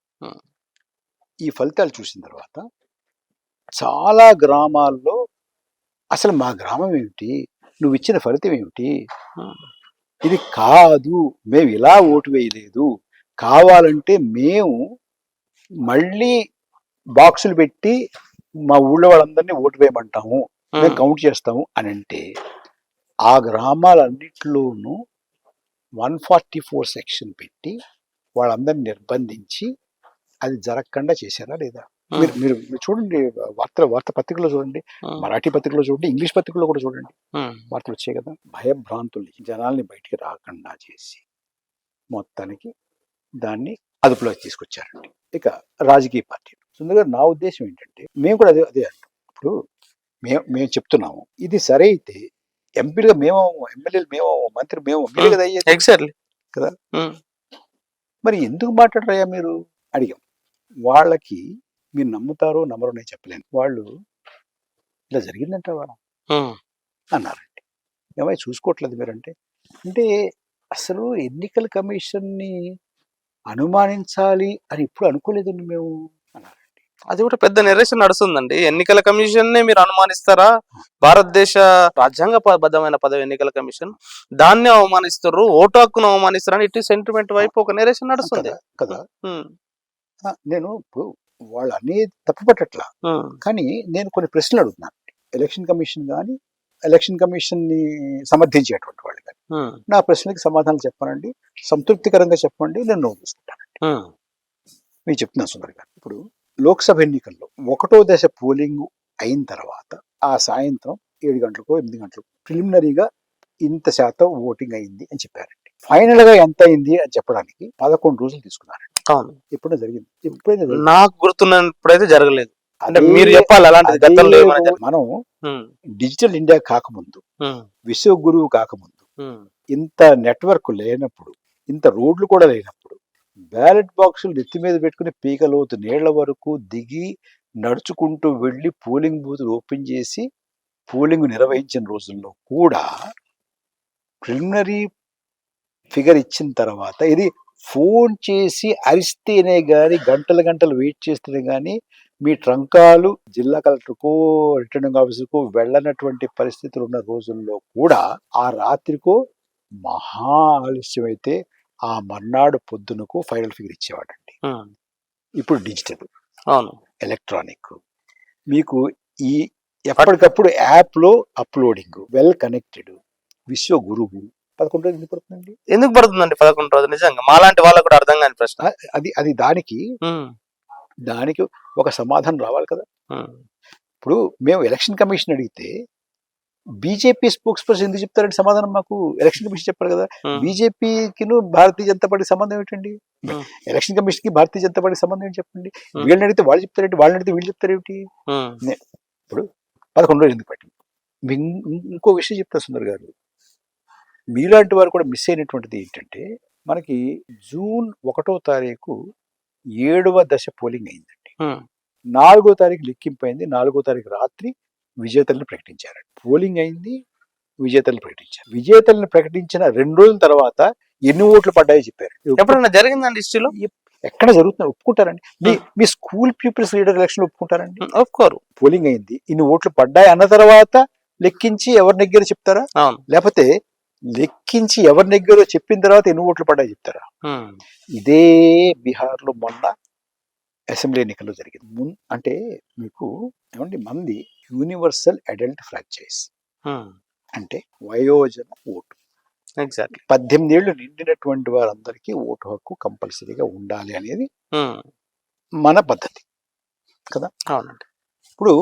ఈ ఫలితాలు చూసిన తర్వాత చాలా గ్రామాల్లో అసలు మా గ్రామం ఏమిటి, నువ్వు ఇచ్చిన ఫలితం ఏమిటి, ఇది కాదు, మేము ఇలా ఓటు వేయలేదు, కావాలంటే మేము మళ్ళీ బాక్సులు పెట్టి మా ఊళ్ళో వాళ్ళందరినీ ఓటు వేయమంటాము, మేము కౌంట్ చేస్తాము అని అంటే ఆ గ్రామాలన్నింటిలోనూ 144 సెక్షన్ పెట్టి వాళ్ళందరినీ నిర్బంధించి అది జరగకుండా చేశారా లేదా? మీరు మీరు చూడండి, వార్త పత్రికలో చూడండి, మరాఠీ పత్రికలో చూడండి, ఇంగ్లీష్ పత్రికలో కూడా చూడండి, వార్తలు వచ్చాయి కదా. భయభ్రాంతుల్ని, జనాల్ని బయటికి రాకుండా చేసి మొత్తానికి దాన్ని అదుపులోకి తీసుకొచ్చారండి. ఇక రాజకీయ పార్టీలు, సుందర్ గారు, నా ఉద్దేశం ఏంటంటే మేము కూడా అదే అంటాం. ఇప్పుడు మేము చెప్తున్నాము, ఇది సరే అయితే ఎంపీలుగా మేము, ఎమ్మెల్యేలు మేము, మంత్రి మేము, మీరే కదా అయ్యేది. ఎగ్జాక్ట్లీ కదా. మరి ఎందుకు మాట్లాడరయ్యా మీరు అడిగాం. వాళ్ళకి మీరు నమ్ముతారో నమ్మరో నేను చెప్పలేను. వాళ్ళు ఇలా జరిగిందంటావా అన్నారండి. ఏమైనా చూసుకోవట్లేదు మీరంటే, అంటే అసలు ఎన్నికల కమిషన్ని అనుమానించాలి అని ఇప్పుడు అనుకోలేదండి మేము అన్నారండి. అది కూడా పెద్ద నెరేషన్ నడుస్తుందండి. ఎన్నికల కమిషన్ ని మీరు అనుమానిస్తారా? భారతదేశ రాజ్యాంగబద్ధమైన పదవి ఎన్నికల కమిషన్, దాన్ని అవమానిస్తారు, ఓటు హక్కును అవమానిస్తారు అని ఇటు సెంటిమెంట్ వైపు ఒక నెరేషన్ నడుస్తుంది కదా. నేను ఇప్పుడు వాళ్ళు అనేది తప్పుపట్టట్లా, కానీ నేను కొన్ని ప్రశ్నలు అడుగుతున్నాను. ఎలక్షన్ కమిషన్ కానీ, ఎలక్షన్ కమిషన్ ని సమర్థించేటువంటి వాళ్ళు కానీ నా ప్రశ్నకి సమాధానం చెప్పానండి, సంతృప్తికరంగా చెప్పండి, నేను నోరు తీసుకుంటానండి. మీకు చెప్తున్నాను సుందర్ గారు, ఇప్పుడు లోక్సభ ఎన్నికల్లో 1వ దశ పోలింగ్ అయిన తర్వాత ఆ సాయంత్రం 7 గంటలకు 8 గంటలకు ప్రిలిమినరీగా ఇంత శాతం ఓటింగ్ అయింది అని చెప్పారండి. ఫైనల్ గా ఎంత అయింది అని చెప్పడానికి 11 రోజులు తీసుకున్నారండి. అవును, ఎప్పుడైనా జరిగింది? ఎప్పుడైనా నాకు గుర్తున్నప్పుడైతే జరగలేదు. అంటే మీరు చెప్పాలి అలాంటి గతంలో. మనం డిజిటల్ ఇండియా కాకముందు, విశ్వగురువు కాకముందు, ఇంత నెట్వర్క్ లేనప్పుడు, ఇంత రోడ్లు కూడా లేనప్పుడు, బ్యాలెట్ బాక్సులు నెత్తి మీద పెట్టుకుని పీకలోతు నీళ్ల వరకు దిగి నడుచుకుంటూ వెళ్ళి పోలింగ్ బూత్ ఓపెన్ చేసి పోలింగ్ నిర్వహించిన రోజుల్లో కూడా ప్రిలిమినరీ ఫిగర్ ఇచ్చిన తర్వాత ఇది ఫోన్ చేసి అరిస్తేనే కానీ, గంటలు వెయిట్ చేస్తేనే కానీ మీ ట్రంకాలు జిల్లా కలెక్టర్కో రిటర్నింగ్ ఆఫీసర్కో వెళ్ళనటువంటి పరిస్థితులు ఉన్న రోజుల్లో కూడా ఆ రాత్రికో మహా ఆలస్యమైతే ఆ మర్నాడు పొద్దునకు ఫైనల్ ఫిగర్ ఇచ్చేవాడండి. ఇప్పుడు డిజిటల్, ఎలక్ట్రానిక్, మీకు ఈ ఎప్పటికప్పుడు యాప్లో అప్లోడింగ్, వెల్ కనెక్టెడ్, విశ్వ గురువు. 11 రోజులు ఎందుకు పడుతుందండి? ఎందుకు పడుతుందండి 11 రోజులు? నిజంగా మాలాంటి వాళ్ళకు కూడా అర్థం కాని ప్రశ్న అది. దానికి ఒక సమాధానం రావాలి కదా. ఇప్పుడు మేము ఎలక్షన్ కమిషన్ అడిగితే బీజేపీ స్పోక్స్ పర్సన్ ఎందుకు చెప్తారంటే సమాధానం మాకు ఎలక్షన్ కమిషన్ చెప్పారు కదా. బీజేపీకి భారతీయ జనతా పార్టీ సంబంధం ఏంటండి? ఎలక్షన్ కమిషన్ కి భారతీయ జనతా పార్టీ సంబంధం ఏంటి చెప్పండి. వీళ్ళని అడిగితే వాళ్ళు చెప్తారేంటి, వాళ్ళని అడిగితే వీళ్ళు చెప్తారేమిటి? ఇప్పుడు 11 రోజులు ఎందుకు పట్టింది? ఇంకో విషయం చెప్తా సుందర్ గారు, మీలాంటి వారు కూడా మిస్ అయినటువంటిది ఏంటంటే, మనకి జూన్ 1వ తారీఖు 7వ దశ పోలింగ్ అయిందండి. 4వ తారీఖు లెక్కింపు అయింది. 4వ తారీఖు రాత్రి విజేతలను ప్రకటించారు. పోలింగ్ అయింది, విజేతలను ప్రకటించారు. విజేతలను ప్రకటించిన 2 రోజుల తర్వాత ఎన్ని ఓట్లు పడ్డాయో చెప్పారు. ఎప్పుడైనా జరిగిందండి హిస్టరీలో? ఎక్కడ జరుగుతున్నారు? ఒప్పుకుంటారండి? మీ స్కూల్ పీపుల్స్ లీడర్ ఎలక్షన్ ఒప్పుకుంటారండి? ఒప్పుకోరు. పోలింగ్ అయింది, ఇన్ని ఓట్లు పడ్డాయి అన్న తర్వాత లెక్కించి ఎవరి దగ్గర చెప్తారా? అవును. లేకపోతే లెక్కించి ఎవరి దగ్గర చెప్పిన తర్వాత ఎన్ని ఓట్లు పడ్డాయి చెప్తారా? ఇదే బీహార్ లో మొన్న అసెంబ్లీ ఎన్నికల్లో జరిగింది. అంటే మీకు ఏమండి, మంది యూనివర్సల్ అడల్ట్ ఫ్రాంచైజ్ అంటే వయోజన ఓటు. ఎగ్జాక్ట్లీ 18 ఏళ్ళు నిండినటువంటి వారందరికీ ఓటు హక్కు కంపల్సరీగా ఉండాలి అనేది మన పద్ధతి కదా. అవునండి. ఇప్పుడు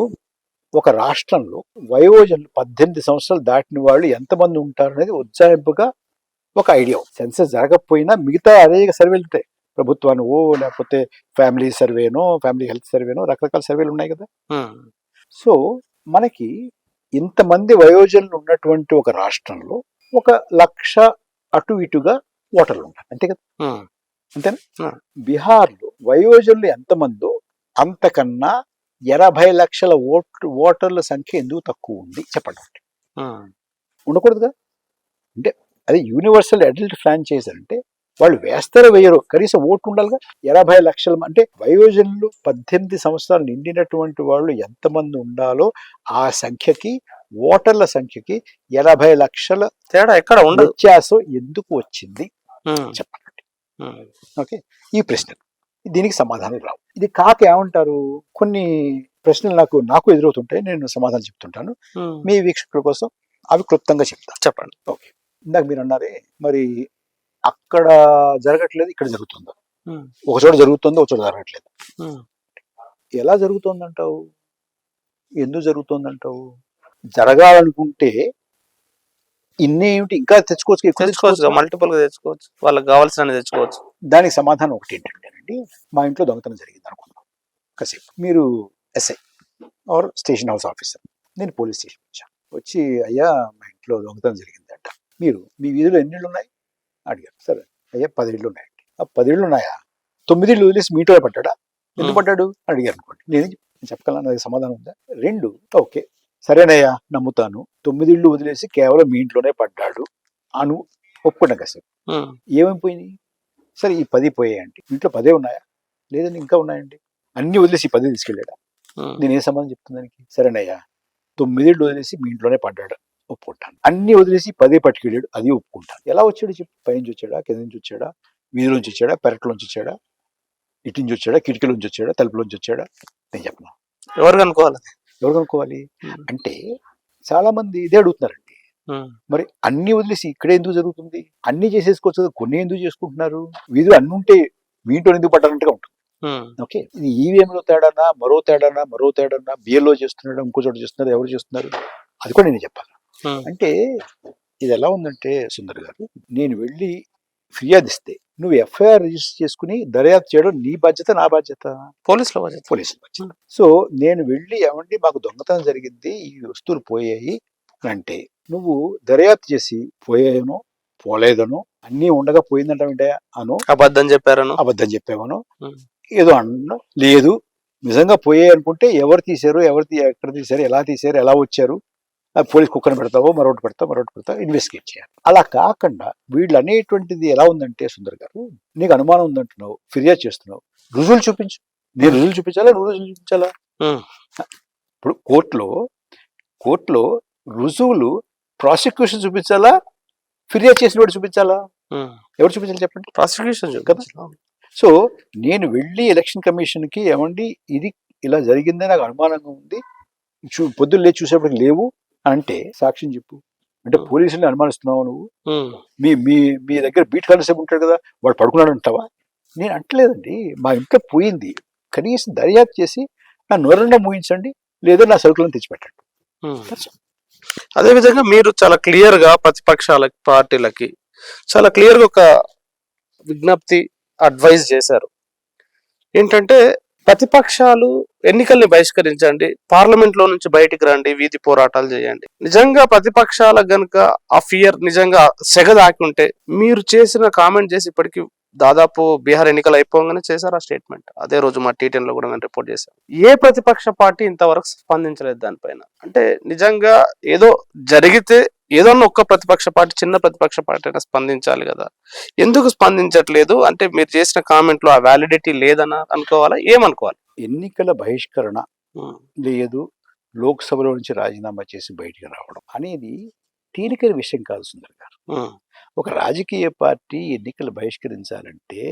ఒక రాష్ట్రంలో వయోజనులు 18 సంవత్సరాలు దాటిన వాళ్ళు ఎంతమంది ఉంటారు అనేది ఉజ్జాయింపుగా ఒక ఐడియా. సెన్సస్ జరగకపోయినా మిగతా అనేక సర్వేలు ఉంటాయి, ప్రభుత్వానివో లేకపోతే ఫ్యామిలీ సర్వేనో, ఫ్యామిలీ హెల్త్ సర్వేనో, రకరకాల సర్వేలు ఉన్నాయి కదా. సో మనకి ఇంతమంది వయోజనులు ఉన్నటువంటి ఒక రాష్ట్రంలో 1,00,000 అటు ఇటుగా ఓటర్లు ఉంటారు, అంతే కదా. అంతేనా? బీహార్లో వయోజనులు ఎంతమందో అంతకన్నా 80 లక్షల ఓటర్ల సంఖ్య ఎందుకు తక్కువ ఉంది చెప్పండి. ఉండకూడదుగా. అంటే అది యూనివర్సల్ అడల్ట్ ఫ్రాంచైజ్ అంటే వాళ్ళు వేస్తారో వేయరో కనీసం ఓటు ఉండాలిగా. 80 లక్షల అంటే వయోజనులు 18 సంవత్సరాలు నిండినటువంటి వాళ్ళు ఎంతమంది ఉండాలో ఆ సంఖ్యకి, ఓటర్ల సంఖ్యకి 80 లక్షల తేడా ఎక్కడ ఉండదు. వ్యత్యాసం ఎందుకు వచ్చింది చెప్పండి. ఓకే, ఈ ప్రశ్న దీనికి సమాధానం రావు. ఇది కాక ఏమంటారు, కొన్ని ప్రశ్నలు నాకు ఎదురవుతుంటాయి, నేను సమాధానం చెప్తుంటాను. మీ వీక్షకుల కోసం అవి క్లుప్తంగా చెప్తాను. చెప్పండి. ఓకే, ఇందాక మీరు అన్నారే మరి అక్కడ జరగట్లేదు, ఇక్కడ జరుగుతుందా? ఒక చోట జరుగుతుందో ఒక చోట జరగట్లేదు. ఎలా జరుగుతుందంటావు? ఎందుకు జరుగుతుందంటావు? జరగాలనుకుంటే ఇన్నేమిటి ఇంకా తెచ్చుకోవచ్చు, మల్టిపుల్ గా తెచ్చుకోవచ్చు, వాళ్ళకి కావాల్సిన తెచ్చుకోవచ్చు. దానికి సమాధానం ఒకటి ఏంటంటేనండి, మా ఇంట్లో దొంగతనం జరిగింది అనుకుందాం. కాసేపు మీరు SI or station house officer, నేను పోలీస్ స్టేషన్ వచ్చాను. వచ్చి అయ్యా మా ఇంట్లో దొంగతనం జరిగిందంట, మీరు మీ వీధిలో ఎన్ని ఇళ్ళు ఉన్నాయి అడిగారు. సరే అయ్యా 10 ఇళ్ళు ఉన్నాయండి. ఆ 10 ఇళ్ళు ఉన్నాయా? 9 ఇళ్ళు వదిలేసి మీ ఇంట్లో పడ్డా? ఎందుకు పడ్డాడు అడిగారు అనుకోండి. నేను చెప్పగలను, అది సమాధానం ఉందా? 2 ఓకే సరేనయ్యా నమ్ముతాను, 9 ఇళ్ళు వదిలేసి కేవలం మీ ఇంట్లోనే పడ్డాడు అను ఒప్పుకున్నా కాసేపు. ఏమైపోయింది? సరే ఈ 10 పోయాయండి, ఇంట్లో 10 ఉన్నాయా? లేదండి ఇంకా ఉన్నాయండి. అన్ని వదిలేసి 10 తీసుకెళ్ళాడా? నేనేం సమాధానం చెప్తాను దానికి? సరేనయ్యా 9 ఇళ్ళు వదిలేసి మీ ఇంట్లోనే పడ్డాడు ఒప్పుకుంటాను, అన్ని వదిలేసి 10 పట్టుకెళ్ళాడు అది ఒప్పుకుంటాను. ఎలా వచ్చాడు చెప్పు? పైనుంచి వచ్చాడా, కింద నుంచి వచ్చాడా, వీధిలోంచి వచ్చాడా, పెరట్లోంచి వచ్చాడా, ఇటు నుంచి వచ్చాడా, కిటికీలోంచి వచ్చాడా, తలుపులోంచి వచ్చాడా? నేను చెప్పను. ఎవరు కనుక్కోవాలి? అంటే చాలా మంది ఇదే అడుగుతున్నారండి. మరి అన్ని వదిలేసి ఇక్కడే ఎందుకు జరుగుతుంది? అన్ని చేసేసుకోవచ్చు, కొన్ని ఎందుకు చేసుకుంటున్నారు? వీధిలో అన్ని ఉంటే మీ ఇంట్లో ఎందుకు పడ్డారంటగా ఉంటుంది. ఓకే, ఇది ఈవీఎంలో తేడానా, మరో తేడానా, బిఎల్ఓ చేస్తున్నాడు, ఇంకో చోట చేస్తున్నారు, ఎవరు చేస్తున్నారు అది కూడా నేను చెప్పాలి. అంటే ఇది ఎలా ఉందంటే సుందర్ గారు, నేను వెళ్ళి ఫిర్యాదు ఇస్తే నువ్వు ఎఫ్ఐఆర్ రిజిస్టర్ చేసుకుని దర్యాప్తు చేయడం నీ బాధ్యత, నా బాధ్యత? పోలీసుల బాధ్యత. సో నేను వెళ్ళి ఏమండి మాకు దొంగతనం జరిగింది, ఈ వస్తువులు పోయాయి అంటే నువ్వు దర్యాప్తు చేసి పోయాయనో పోలేదనో అన్నీ ఉండగా పోయిందంటే అను, అబద్ధం చెప్పావనో ఏదో అన్నా, లేదు నిజంగా పోయాయి అనుకుంటే ఎవరు తీశారు, ఎక్కడ తీశారు, ఎలా వచ్చారు, పోలీస్ కుక్కను పెడతావో మరొకటి పెడతావు, ఇన్వెస్టిగేట్ చేయాలి. అలా కాకుండా వీళ్ళు అనేటువంటిది ఎలా ఉందంటే సుందర్ గారు, నీకు అనుమానం ఉందంటున్నావు, ఫిర్యాదు చేస్తున్నావు, రుజువులు చూపించు. నేను రుజువులు చూపించాలా, నువ్వు రుజువులు చూపించాలా? ఇప్పుడు కోర్టులో రుజువులు ప్రాసిక్యూషన్ చూపించాలా, ఫిర్యాదు చేసిన వాడు చూపించాలా? ఎవరు చూపించాలి చెప్పండి? ప్రాసిక్యూషన్ కదా. సో నేను వెళ్ళి ఎలక్షన్ కమిషన్ కి ఏమండి ఇది ఇలా జరిగిందని నాకు అనుమానంగా ఉంది, పొద్దున్న లేచి చూసేప్పటికి లేవు అంటే సాక్ష్యం చెప్పు అంటే పోలీసుల్ని అనుమానిస్తున్నావు నువ్వు? మీ దగ్గర బీట్ కానిస్టేబుల్ ఉంటాడు కదా, వాడు పడుకున్నాడు అంటావా? నేను అంటలేదండి, మా ఇంట్లో పోయింది, కనీసం దర్యాప్తు చేసి నా నోరన్నా మూయించండి, లేదా నా సరుకులను తెచ్చిపెట్టండి. అదేవిధంగా మీరు చాలా క్లియర్ గా ప్రతిపక్షాలకి, పార్టీలకి చాలా క్లియర్ గా ఒక విజ్ఞప్తి, అడ్వైజ్ చేశారు. ఏంటంటే ప్రతిపక్షాలు ఎన్నికల్ని బహిష్కరించండి, పార్లమెంట్ లో నుంచి బయటికి రండి, వీధి పోరాటాలు చేయండి. నిజంగా ప్రతిపక్షాలకు గనుక ఆ ఫియర్ నిజంగా సెగదాకి ఉంటే మీరు చేసిన కామెంట్ చేసి ఇప్పటికీ దాదాపు బీహార్ ఎన్నికలు అయిపోగానే చేశారు ఆ స్టేట్మెంట్. అదే రోజు మా టీటీఎన్ లో కూడా మేము రిపోర్ట్ చేశాం. ఏ ప్రతిపక్ష పార్టీ ఇంతవరకు స్పందించలేదు దానిపైన. అంటే నిజంగా ఏదో జరిగితే ఏదో ఒక్క ప్రతిపక్ష పార్టీ, చిన్న ప్రతిపక్ష పార్టీ అయినా స్పందించాలి కదా. ఎందుకు స్పందించట్లేదు? అంటే మీరు చేసిన కామెంట్ లో ఆ వ్యాలిడిటీ లేదన్నా అనుకోవాలా, ఏమనుకోవాలి? ఎన్నికల బహిష్కరణ లేదు, లోక్సభలో నుంచి రాజీనామా చేసి బయటికి రావడం అనేది తేలికైన విషయం కాదు సుందర్ గారు. ఒక రాజకీయ పార్టీ ఎన్నికలు బహిష్కరించాలంటే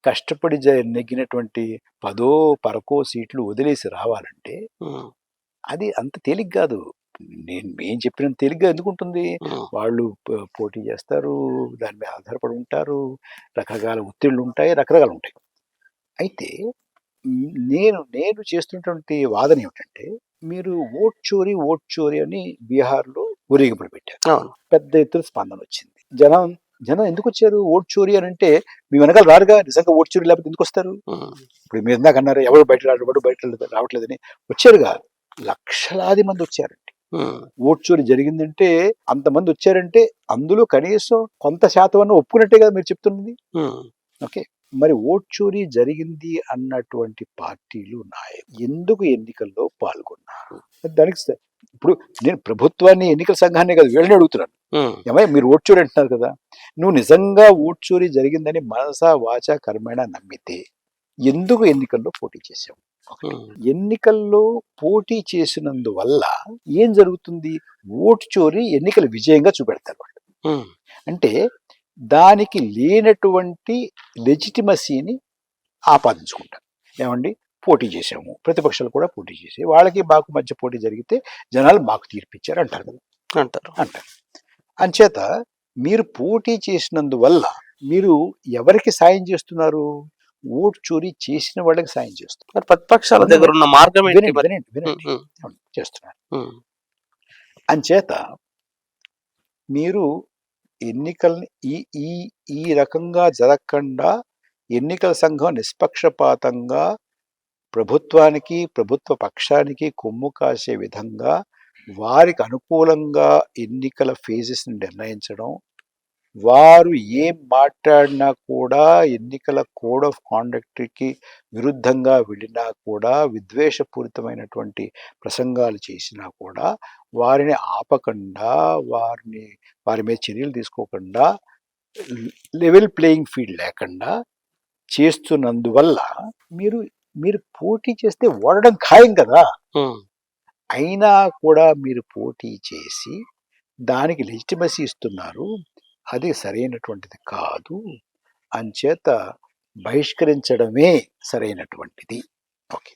కష్టపడి నెగ్గినటువంటి 10 సీట్లు వదిలేసి రావాలంటే అది అంత తేలిక కాదు. మేం చెప్పినంత తేలిగ్గా ఎందుకుంటుంది? వాళ్ళు పోటీ చేస్తారు, దాని మీద ఆధారపడి ఉంటారు, రకరకాల ఒత్తిళ్ళు ఉంటాయి, రకరకాలు ఉంటాయి. అయితే నేను చేస్తున్నటువంటి వాదన ఏమిటంటే, మీరు ఓట్ చోరీ అని బీహార్లో ఊరేగింపులు పెట్టారు. పెద్ద ఎత్తున స్పందన వచ్చింది. జనం ఎందుకు వచ్చారు? ఓట్ చోరీ అని అంటే మీ వెనకాల రారుగా. నిజంగా ఓట్ చోరీ లేకపోతే ఎందుకు వస్తారు? ఇప్పుడు మీరు ఇందాక అన్నారు ఎవరు బయట రావట్లేదని. వచ్చారుగా, లక్షలాది మంది వచ్చారండి. ఓట్ చోరీ జరిగిందంటే అంతమంది వచ్చారంటే అందులో కనీసం కొంత శాతం అన్న ఒప్పుకున్నట్టే కదా మీరు చెప్తున్నది. ఓకే, మరి ఓట్ చోరీ జరిగింది అన్నటువంటి పార్టీలు ఎందుకు ఎన్నికల్లో పాల్గొన్నారు? దానికి ఇప్పుడు నేను ప్రభుత్వాన్ని, ఎన్నికల సంఘాన్ని కదా వీళ్ళని అడుగుతున్నాను. ఏమై మీరు ఓట్ చోరీ అంటున్నారు కదా, నువ్వు నిజంగా ఓట్ చోరీ జరిగిందని మనసా వాచా కర్మేణ నమ్మితే ఎందుకు ఎన్నికల్లో పోటీ చేశావు? ఎన్నికల్లో పోటీ చేసినందువల్ల ఏం జరుగుతుంది? ఓటు చోరీ ఎన్నికల విజయంగా చూపెడతారు వాళ్ళు. అంటే దానికి లేనటువంటి లెజిటిమసీని ఆపాదించుకుంటారు. ఏమండి, పోటీ చేసాము, ప్రతిపక్షాలు కూడా పోటీ చేసి వాళ్ళకి మాకు మధ్య పోటీ జరిగితే జనాలు మాకు తీర్పిచ్చారు అంటారు. అంచేత మీరు పోటీ చేసినందువల్ల మీరు ఎవరికి సాయం చేస్తున్నారు? ఓటు చోరీ చేసిన వాళ్ళకి సాయం చేస్తున్నారు. ప్రతిపక్షాల దగ్గర ఉన్న మార్గం వినండి చేస్తున్నారు. అంచేత మీరు ఎన్నికల్ని ఈ రకంగా జరగకుండా ఎన్నికల సంఘం నిష్పక్షపాతంగా ప్రభుత్వానికి, ప్రభుత్వ పక్షానికి కొమ్ము కాసే విధంగా వారికి అనుకూలంగా ఎన్నికల ఫేజెస్ని నిర్ణయించడం, వారు ఏం మాట్లాడినా కూడా ఎన్నికల కోడ్ ఆఫ్ కాండక్ట్కి విరుద్ధంగా వెళ్ళినా కూడా, విద్వేషపూరితమైనటువంటి ప్రసంగాలు చేసినా కూడా వారిని ఆపకుండా, వారి మీద చర్యలు తీసుకోకుండా, లెవెల్ ప్లేయింగ్ ఫీల్డ్ లేకుండా చేస్తున్నందువల్ల మీరు పోటీ చేస్తే ఓడడం ఖాయం కదా. అయినా కూడా మీరు పోటీ చేసి దానికి లెజిటిమసీ ఇస్తున్నారు. అది సరైనటువంటిది కాదు. అంచేత బహిష్కరించడమే సరైనటువంటిది. ఓకే,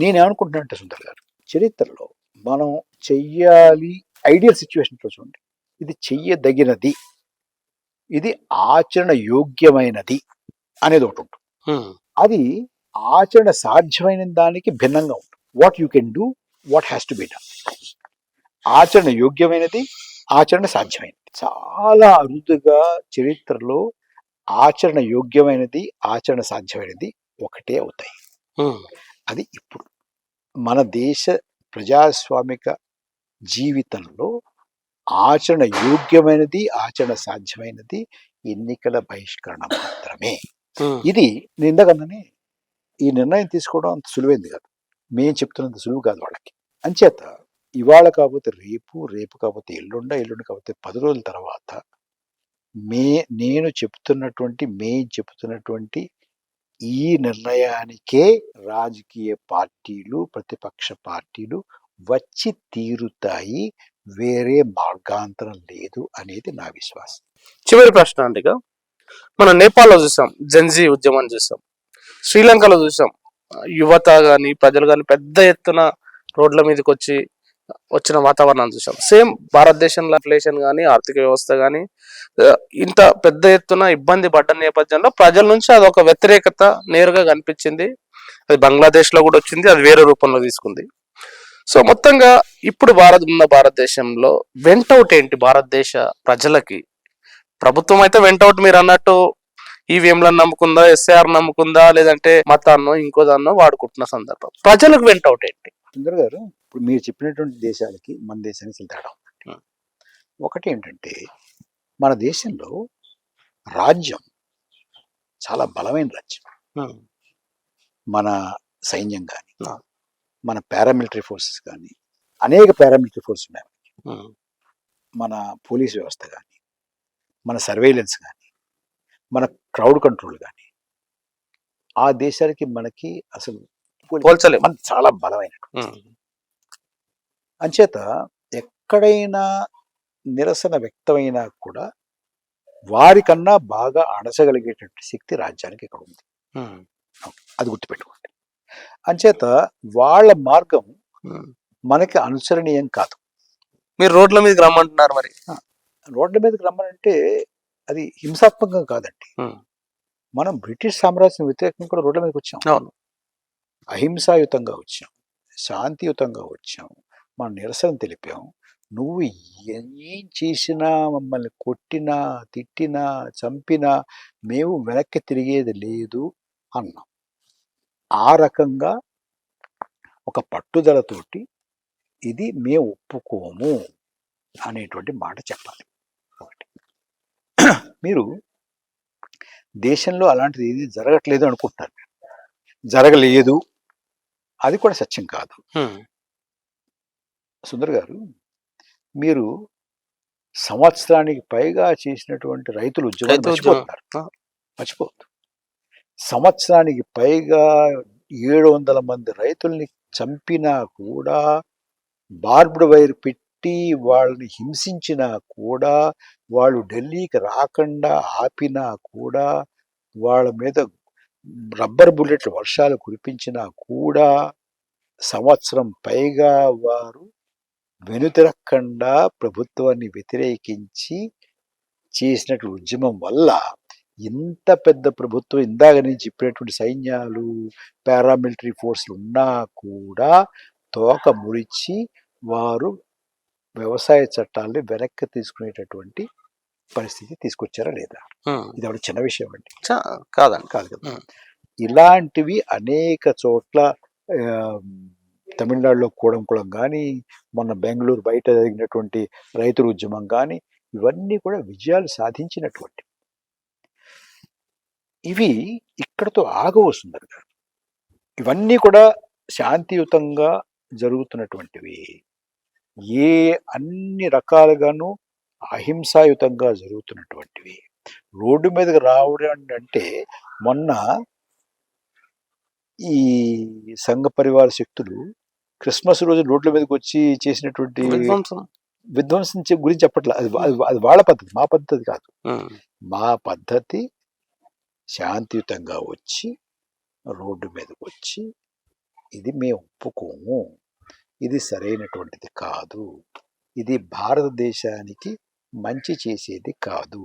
నేనేమనుకుంటున్నానంటే సుందర్ గారు, చరిత్రలో మనం చెయ్యాలి ఐడియల్ సిచ్యువేషన్లో చూడండి, ఇది చెయ్యదగినది, ఇది ఆచరణ యోగ్యమైనది అనేది ఒకటి ఉంటుంది. అది ఆచరణ సాధ్యమైన దానికి భిన్నంగా ఉంటుంది. What you can do, what has to be done. ఆచరణ యోగ్యమైనది, ఆచరణ సాధ్యమైనది. చాలా అరుదుగా చరిత్రలో ఆచరణ యోగ్యమైనది, ఆచరణ సాధ్యమైనది ఒకటే అవుతాయి. అది ఇప్పుడు మన దేశ ప్రజాస్వామిక జీవితంలో ఆచరణ యోగ్యమైనది, ఆచరణ సాధ్యమైనది ఎన్నికల బహిష్కరణ మాత్రమే. ఇది నేను ఇందాకనే ఈ నిర్ణయం తీసుకోవడం అంత సులువైంది కాదు. మేము చెప్తున్నంత సులువు కాదు వాళ్ళకి. అంచేత ఇవాళ కాకపోతే రేపు, రేపు కాకపోతే ఎల్లుండి కాకపోతే 10 రోజుల తర్వాత మేము చెప్తున్నటువంటి ఈ నిర్ణయానికే రాజకీయ పార్టీలు, ప్రతిపక్ష పార్టీలు వచ్చి తీరుతాయి. వేరే మార్గాంతరం లేదు అనేది నా విశ్వాసం. చివరి ప్రశ్న అంటే, మనం నేపాల్లో చూసాం, జెన్జీ ఉద్యమాన్ని చూసాం, శ్రీలంకలో చూసాం, యువత కానీ ప్రజలు కానీ పెద్ద ఎత్తున రోడ్ల మీదకి వచ్చిన వాతావరణాన్ని చూసాం. సేమ్ భారతదేశంలో ఇన్ఫ్లేషన్ కానీ, ఆర్థిక వ్యవస్థ కానీ ఇంత పెద్ద ఎత్తున ఇబ్బంది పడ్డ నేపథ్యంలో ప్రజల నుంచి అదొక వ్యతిరేకత నేరుగా కనిపించింది. అది బంగ్లాదేశ్ లో కూడా వచ్చింది, అది వేరే రూపంలో తీసుకుంది. సో మొత్తంగా ఇప్పుడు భారతదేశంలో వెంటౌట్ ఏంటి? భారతదేశ ప్రజలకి ప్రభుత్వం అయితే వెంటౌట్, మీరు అన్నట్టు ఈవీఎంలను నమ్ముకుందా, ఎస్ఐఆర్ నమ్ముకుందా, లేదంటే మతాన్నో ఇంకో దాన్నో వాడుకుంటున్న సందర్భం. ప్రజలకు వెంటౌట్ ఏంటి? సుందర్ గారు, ఇప్పుడు మీరు చెప్పినటువంటి దేశాలకి మన దేశానికి తేడా ఉందండి. ఒకటి ఏంటంటే, మన దేశంలో రాజ్యం చాలా బలమైన రాజ్యం. ఉమ్, మన సైన్యం కానీ, ఆ. మన పారామిలిటరీ ఫోర్సెస్ కానీ, అనేక పారామిలిటరీ ఫోర్సెస్ ఉన్నాయి. ఉమ్, మన పోలీస్ వ్యవస్థ కానీ, మన సర్వేలెన్స్ కానీ, మన క్రౌడ్ కంట్రోల్ కానీ, ఆ దేశానికి మనకి అసలు పోల్చలేము. మన చాలా బలమైన. ఉమ్, అంచేత ఎక్కడైనా నిరసన వ్యక్తమైనా కూడా వారికన్నా బాగా అణచగలిగేటటువంటి శక్తి రాజ్యానికి ఇక్కడ ఉంది. ఉమ్, అది గుర్తుపెట్టుకోండి. అంచేత వాళ్ళ మార్గం ఉమ్. మనకి అనుసరణీయం కాదు. మీరు రోడ్ల మీదకి రమ్మంటున్నారు మరి. రోడ్ల మీదకి రమ్మనంటే అది హింసాత్మకంగా కాదండి. ఉమ్, మనం బ్రిటిష్ సామ్రాజ్యం వ్యతిరేకంగా కూడా రోడ్ల మీదకి వచ్చాం. అవును. అహింసాయుతంగా వచ్చాం, శాంతియుతంగా వచ్చాం, మనం నిరసన తెలిపాం. నువ్వు ఏం చేసినా, మమ్మల్ని కొట్టినా, తిట్టినా, చంపినా మేము వెనక్కి తిరిగేది లేదు అన్నాం. ఆ రకంగా ఒక పట్టుదలతోటి ఇది మేము ఒప్పుకోము అనేటువంటి మాట చెప్పాలి. ఒకటి, మీరు దేశంలో అలాంటిది ఏది జరగట్లేదు అనుకుంటున్నారు. జరగలేదు, అది కూడా సత్యం కాదు. ఉమ్, సుందర్ గారు, మీరు సంవత్సరానికి పైగా చేసినటువంటి రైతుల ఉద్యమాన్ని రైతు ఉద్యమం. మర్చిపోతున్నారు. ఆ. మర్చిపోవద్దు. సంవత్సరానికి పైగా 700 మంది రైతుల్ని చంపినా కూడా, బార్బ్డ్ వైర్ పెట్టి వాళ్ళని హింసించినా కూడా, వాళ్ళు ఢిల్లీకి రాకుండా ఆపినా కూడా, వాళ్ళ మీద రబ్బర్ బుల్లెట్లు వర్షాలు కురిపించినా కూడా, సంవత్సరం పైగా వారు వెనుతిరక్కుండా ప్రభుత్వాన్ని వ్యతిరేకించి చేసినటువంటి ఉద్యమం వల్ల ఇంత పెద్ద ప్రభుత్వం, ఇందాక నేను చెప్పినటువంటి సైన్యాలు, పారామిలిటరీ ఫోర్సులు ఉన్నా కూడా తోక ముడిచి వారు వ్యవసాయ చట్టాలని వెనక్కి తీసుకునేటటువంటి పరిస్థితి తీసుకొచ్చారా లేదా? ఉమ్. ఇది ఒక చిన్న విషయం అండి, కాదండి. కాదు కదా. ఉమ్. ఇలాంటివి అనేక చోట్ల తమిళనాడులో కూడంకుళం కానీ, మొన్న బెంగళూరు బయట జరిగినటువంటి రైతుల ఉద్యమం కానీ, ఇవన్నీ కూడా విజయాలు సాధించినటువంటి. ఇవి ఇక్కడతో ఆగవస్తుంది కదా. ఇవన్నీ కూడా శాంతియుతంగా జరుగుతున్నటువంటివి. అన్ని రకాలుగాను అహింసాయుతంగా జరుగుతున్నటువంటివి. రోడ్డు మీదకి రావడం అంటే, మొన్న ఈ సంఘ పరివార శక్తులు క్రిస్మస్ రోజు రోడ్ల మీదకి వచ్చి చేసినటువంటి విధ్వంసం గురించి చెప్పట్లేదు. అది వాళ్ళ పద్ధతి, మా పద్ధతి కాదు. మా పద్ధతి శాంతియుతంగా వచ్చి రోడ్డు మీదకి వచ్చి, ఇది మేము ఒప్పుకోము, ఇది సరైనటువంటిది కాదు, ఇది భారతదేశానికి మంచి చేసేది కాదు,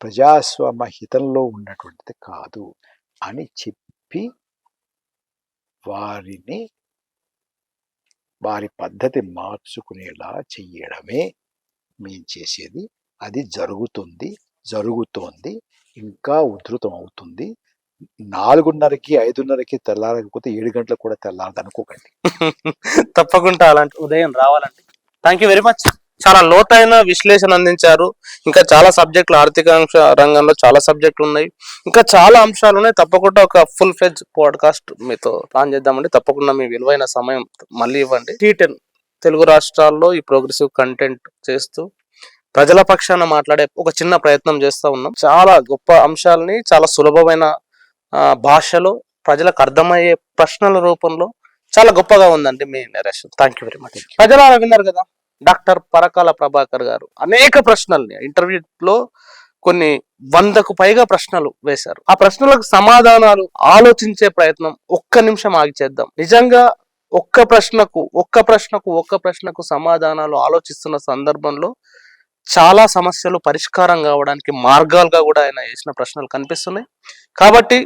ప్రజాస్వామ్య హితంలో ఉన్నటువంటిది కాదు అని చెప్పి వారిని వారి పద్ధతి మార్చుకునేలా చెయ్యడమే మేము చేసేది. అది జరుగుతుంది, జరుగుతోంది, ఇంకా ఉధృతం అవుతుంది. 4:30కి 5:30కి తెల్లారకపోతే 7 గంటలకు కూడా తెల్లారదు అనుకోకండి. తప్పకుండా అలాంటి ఉదయం రావాలండి. Thank you very much. చాలా లోతైన విశ్లేషణ అందించారు. ఇంకా చాలా సబ్జెక్టులు, ఆర్థిక రంగంలో చాలా సబ్జెక్టులు ఉన్నాయి, ఇంకా చాలా అంశాలు ఉన్నాయి. తప్పకుండా ఒక ఫుల్ ఫ్లెడ్జ్ పాడ్కాస్ట్ మీతో ప్లాన్ చేద్దామండి. తప్పకుండా మీ విలువైన సమయం మళ్ళీ ఇవ్వండి. T10 తెలుగు రాష్ట్రాల్లో ఈ ప్రోగ్రెసివ్ కంటెంట్ చేస్తూ ప్రజల పక్షాన మాట్లాడే ఒక చిన్న ప్రయత్నం చేస్తూ ఉన్నాం. చాలా గొప్ప అంశాలని చాలా సులభమైన భాషలో ప్రజలకు అర్థమయ్యే ప్రశ్నల రూపంలో చాలా గొప్పగా ఉందండి మీ narration. Thank you very much. ప్రజలు విన్నారు కదా, డాక్టర్ పరకాల ప్రభాకర్ గారు అనేక ప్రశ్నల్ని ఇంటర్వ్యూలో కొన్ని 100కు పైగా ప్రశ్నలు వేశారు. ఆ ప్రశ్నలకు సమాధానాలు ఆలోచించే ప్రయత్నం ఒక్క నిమిషం ఆగి చేద్దాం. నిజంగా ఒక్క ప్రశ్నకు సమాధానాలు ఆలోచిస్తున్న సందర్భంలో చాలా సమస్యలు పరిష్కారం కావడానికి మార్గాలుగా కూడా ఆయన వేసిన ప్రశ్నలు కనిపిస్తున్నాయి. కాబట్టి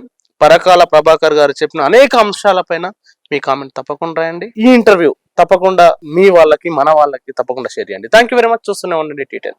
పరకాల ప్రభాకర్ గారు చెప్పిన అనేక అంశాలపైన మీ కామెంట్ తప్పకుండా రాయండి. ఈ ఇంటర్వ్యూ తప్పకుండా మీ వాళ్ళకి, మన వాళ్ళకి తప్పకుండా షేర్ చేయండి. Thank you very much. చూస్తూనే ఉండండి T10.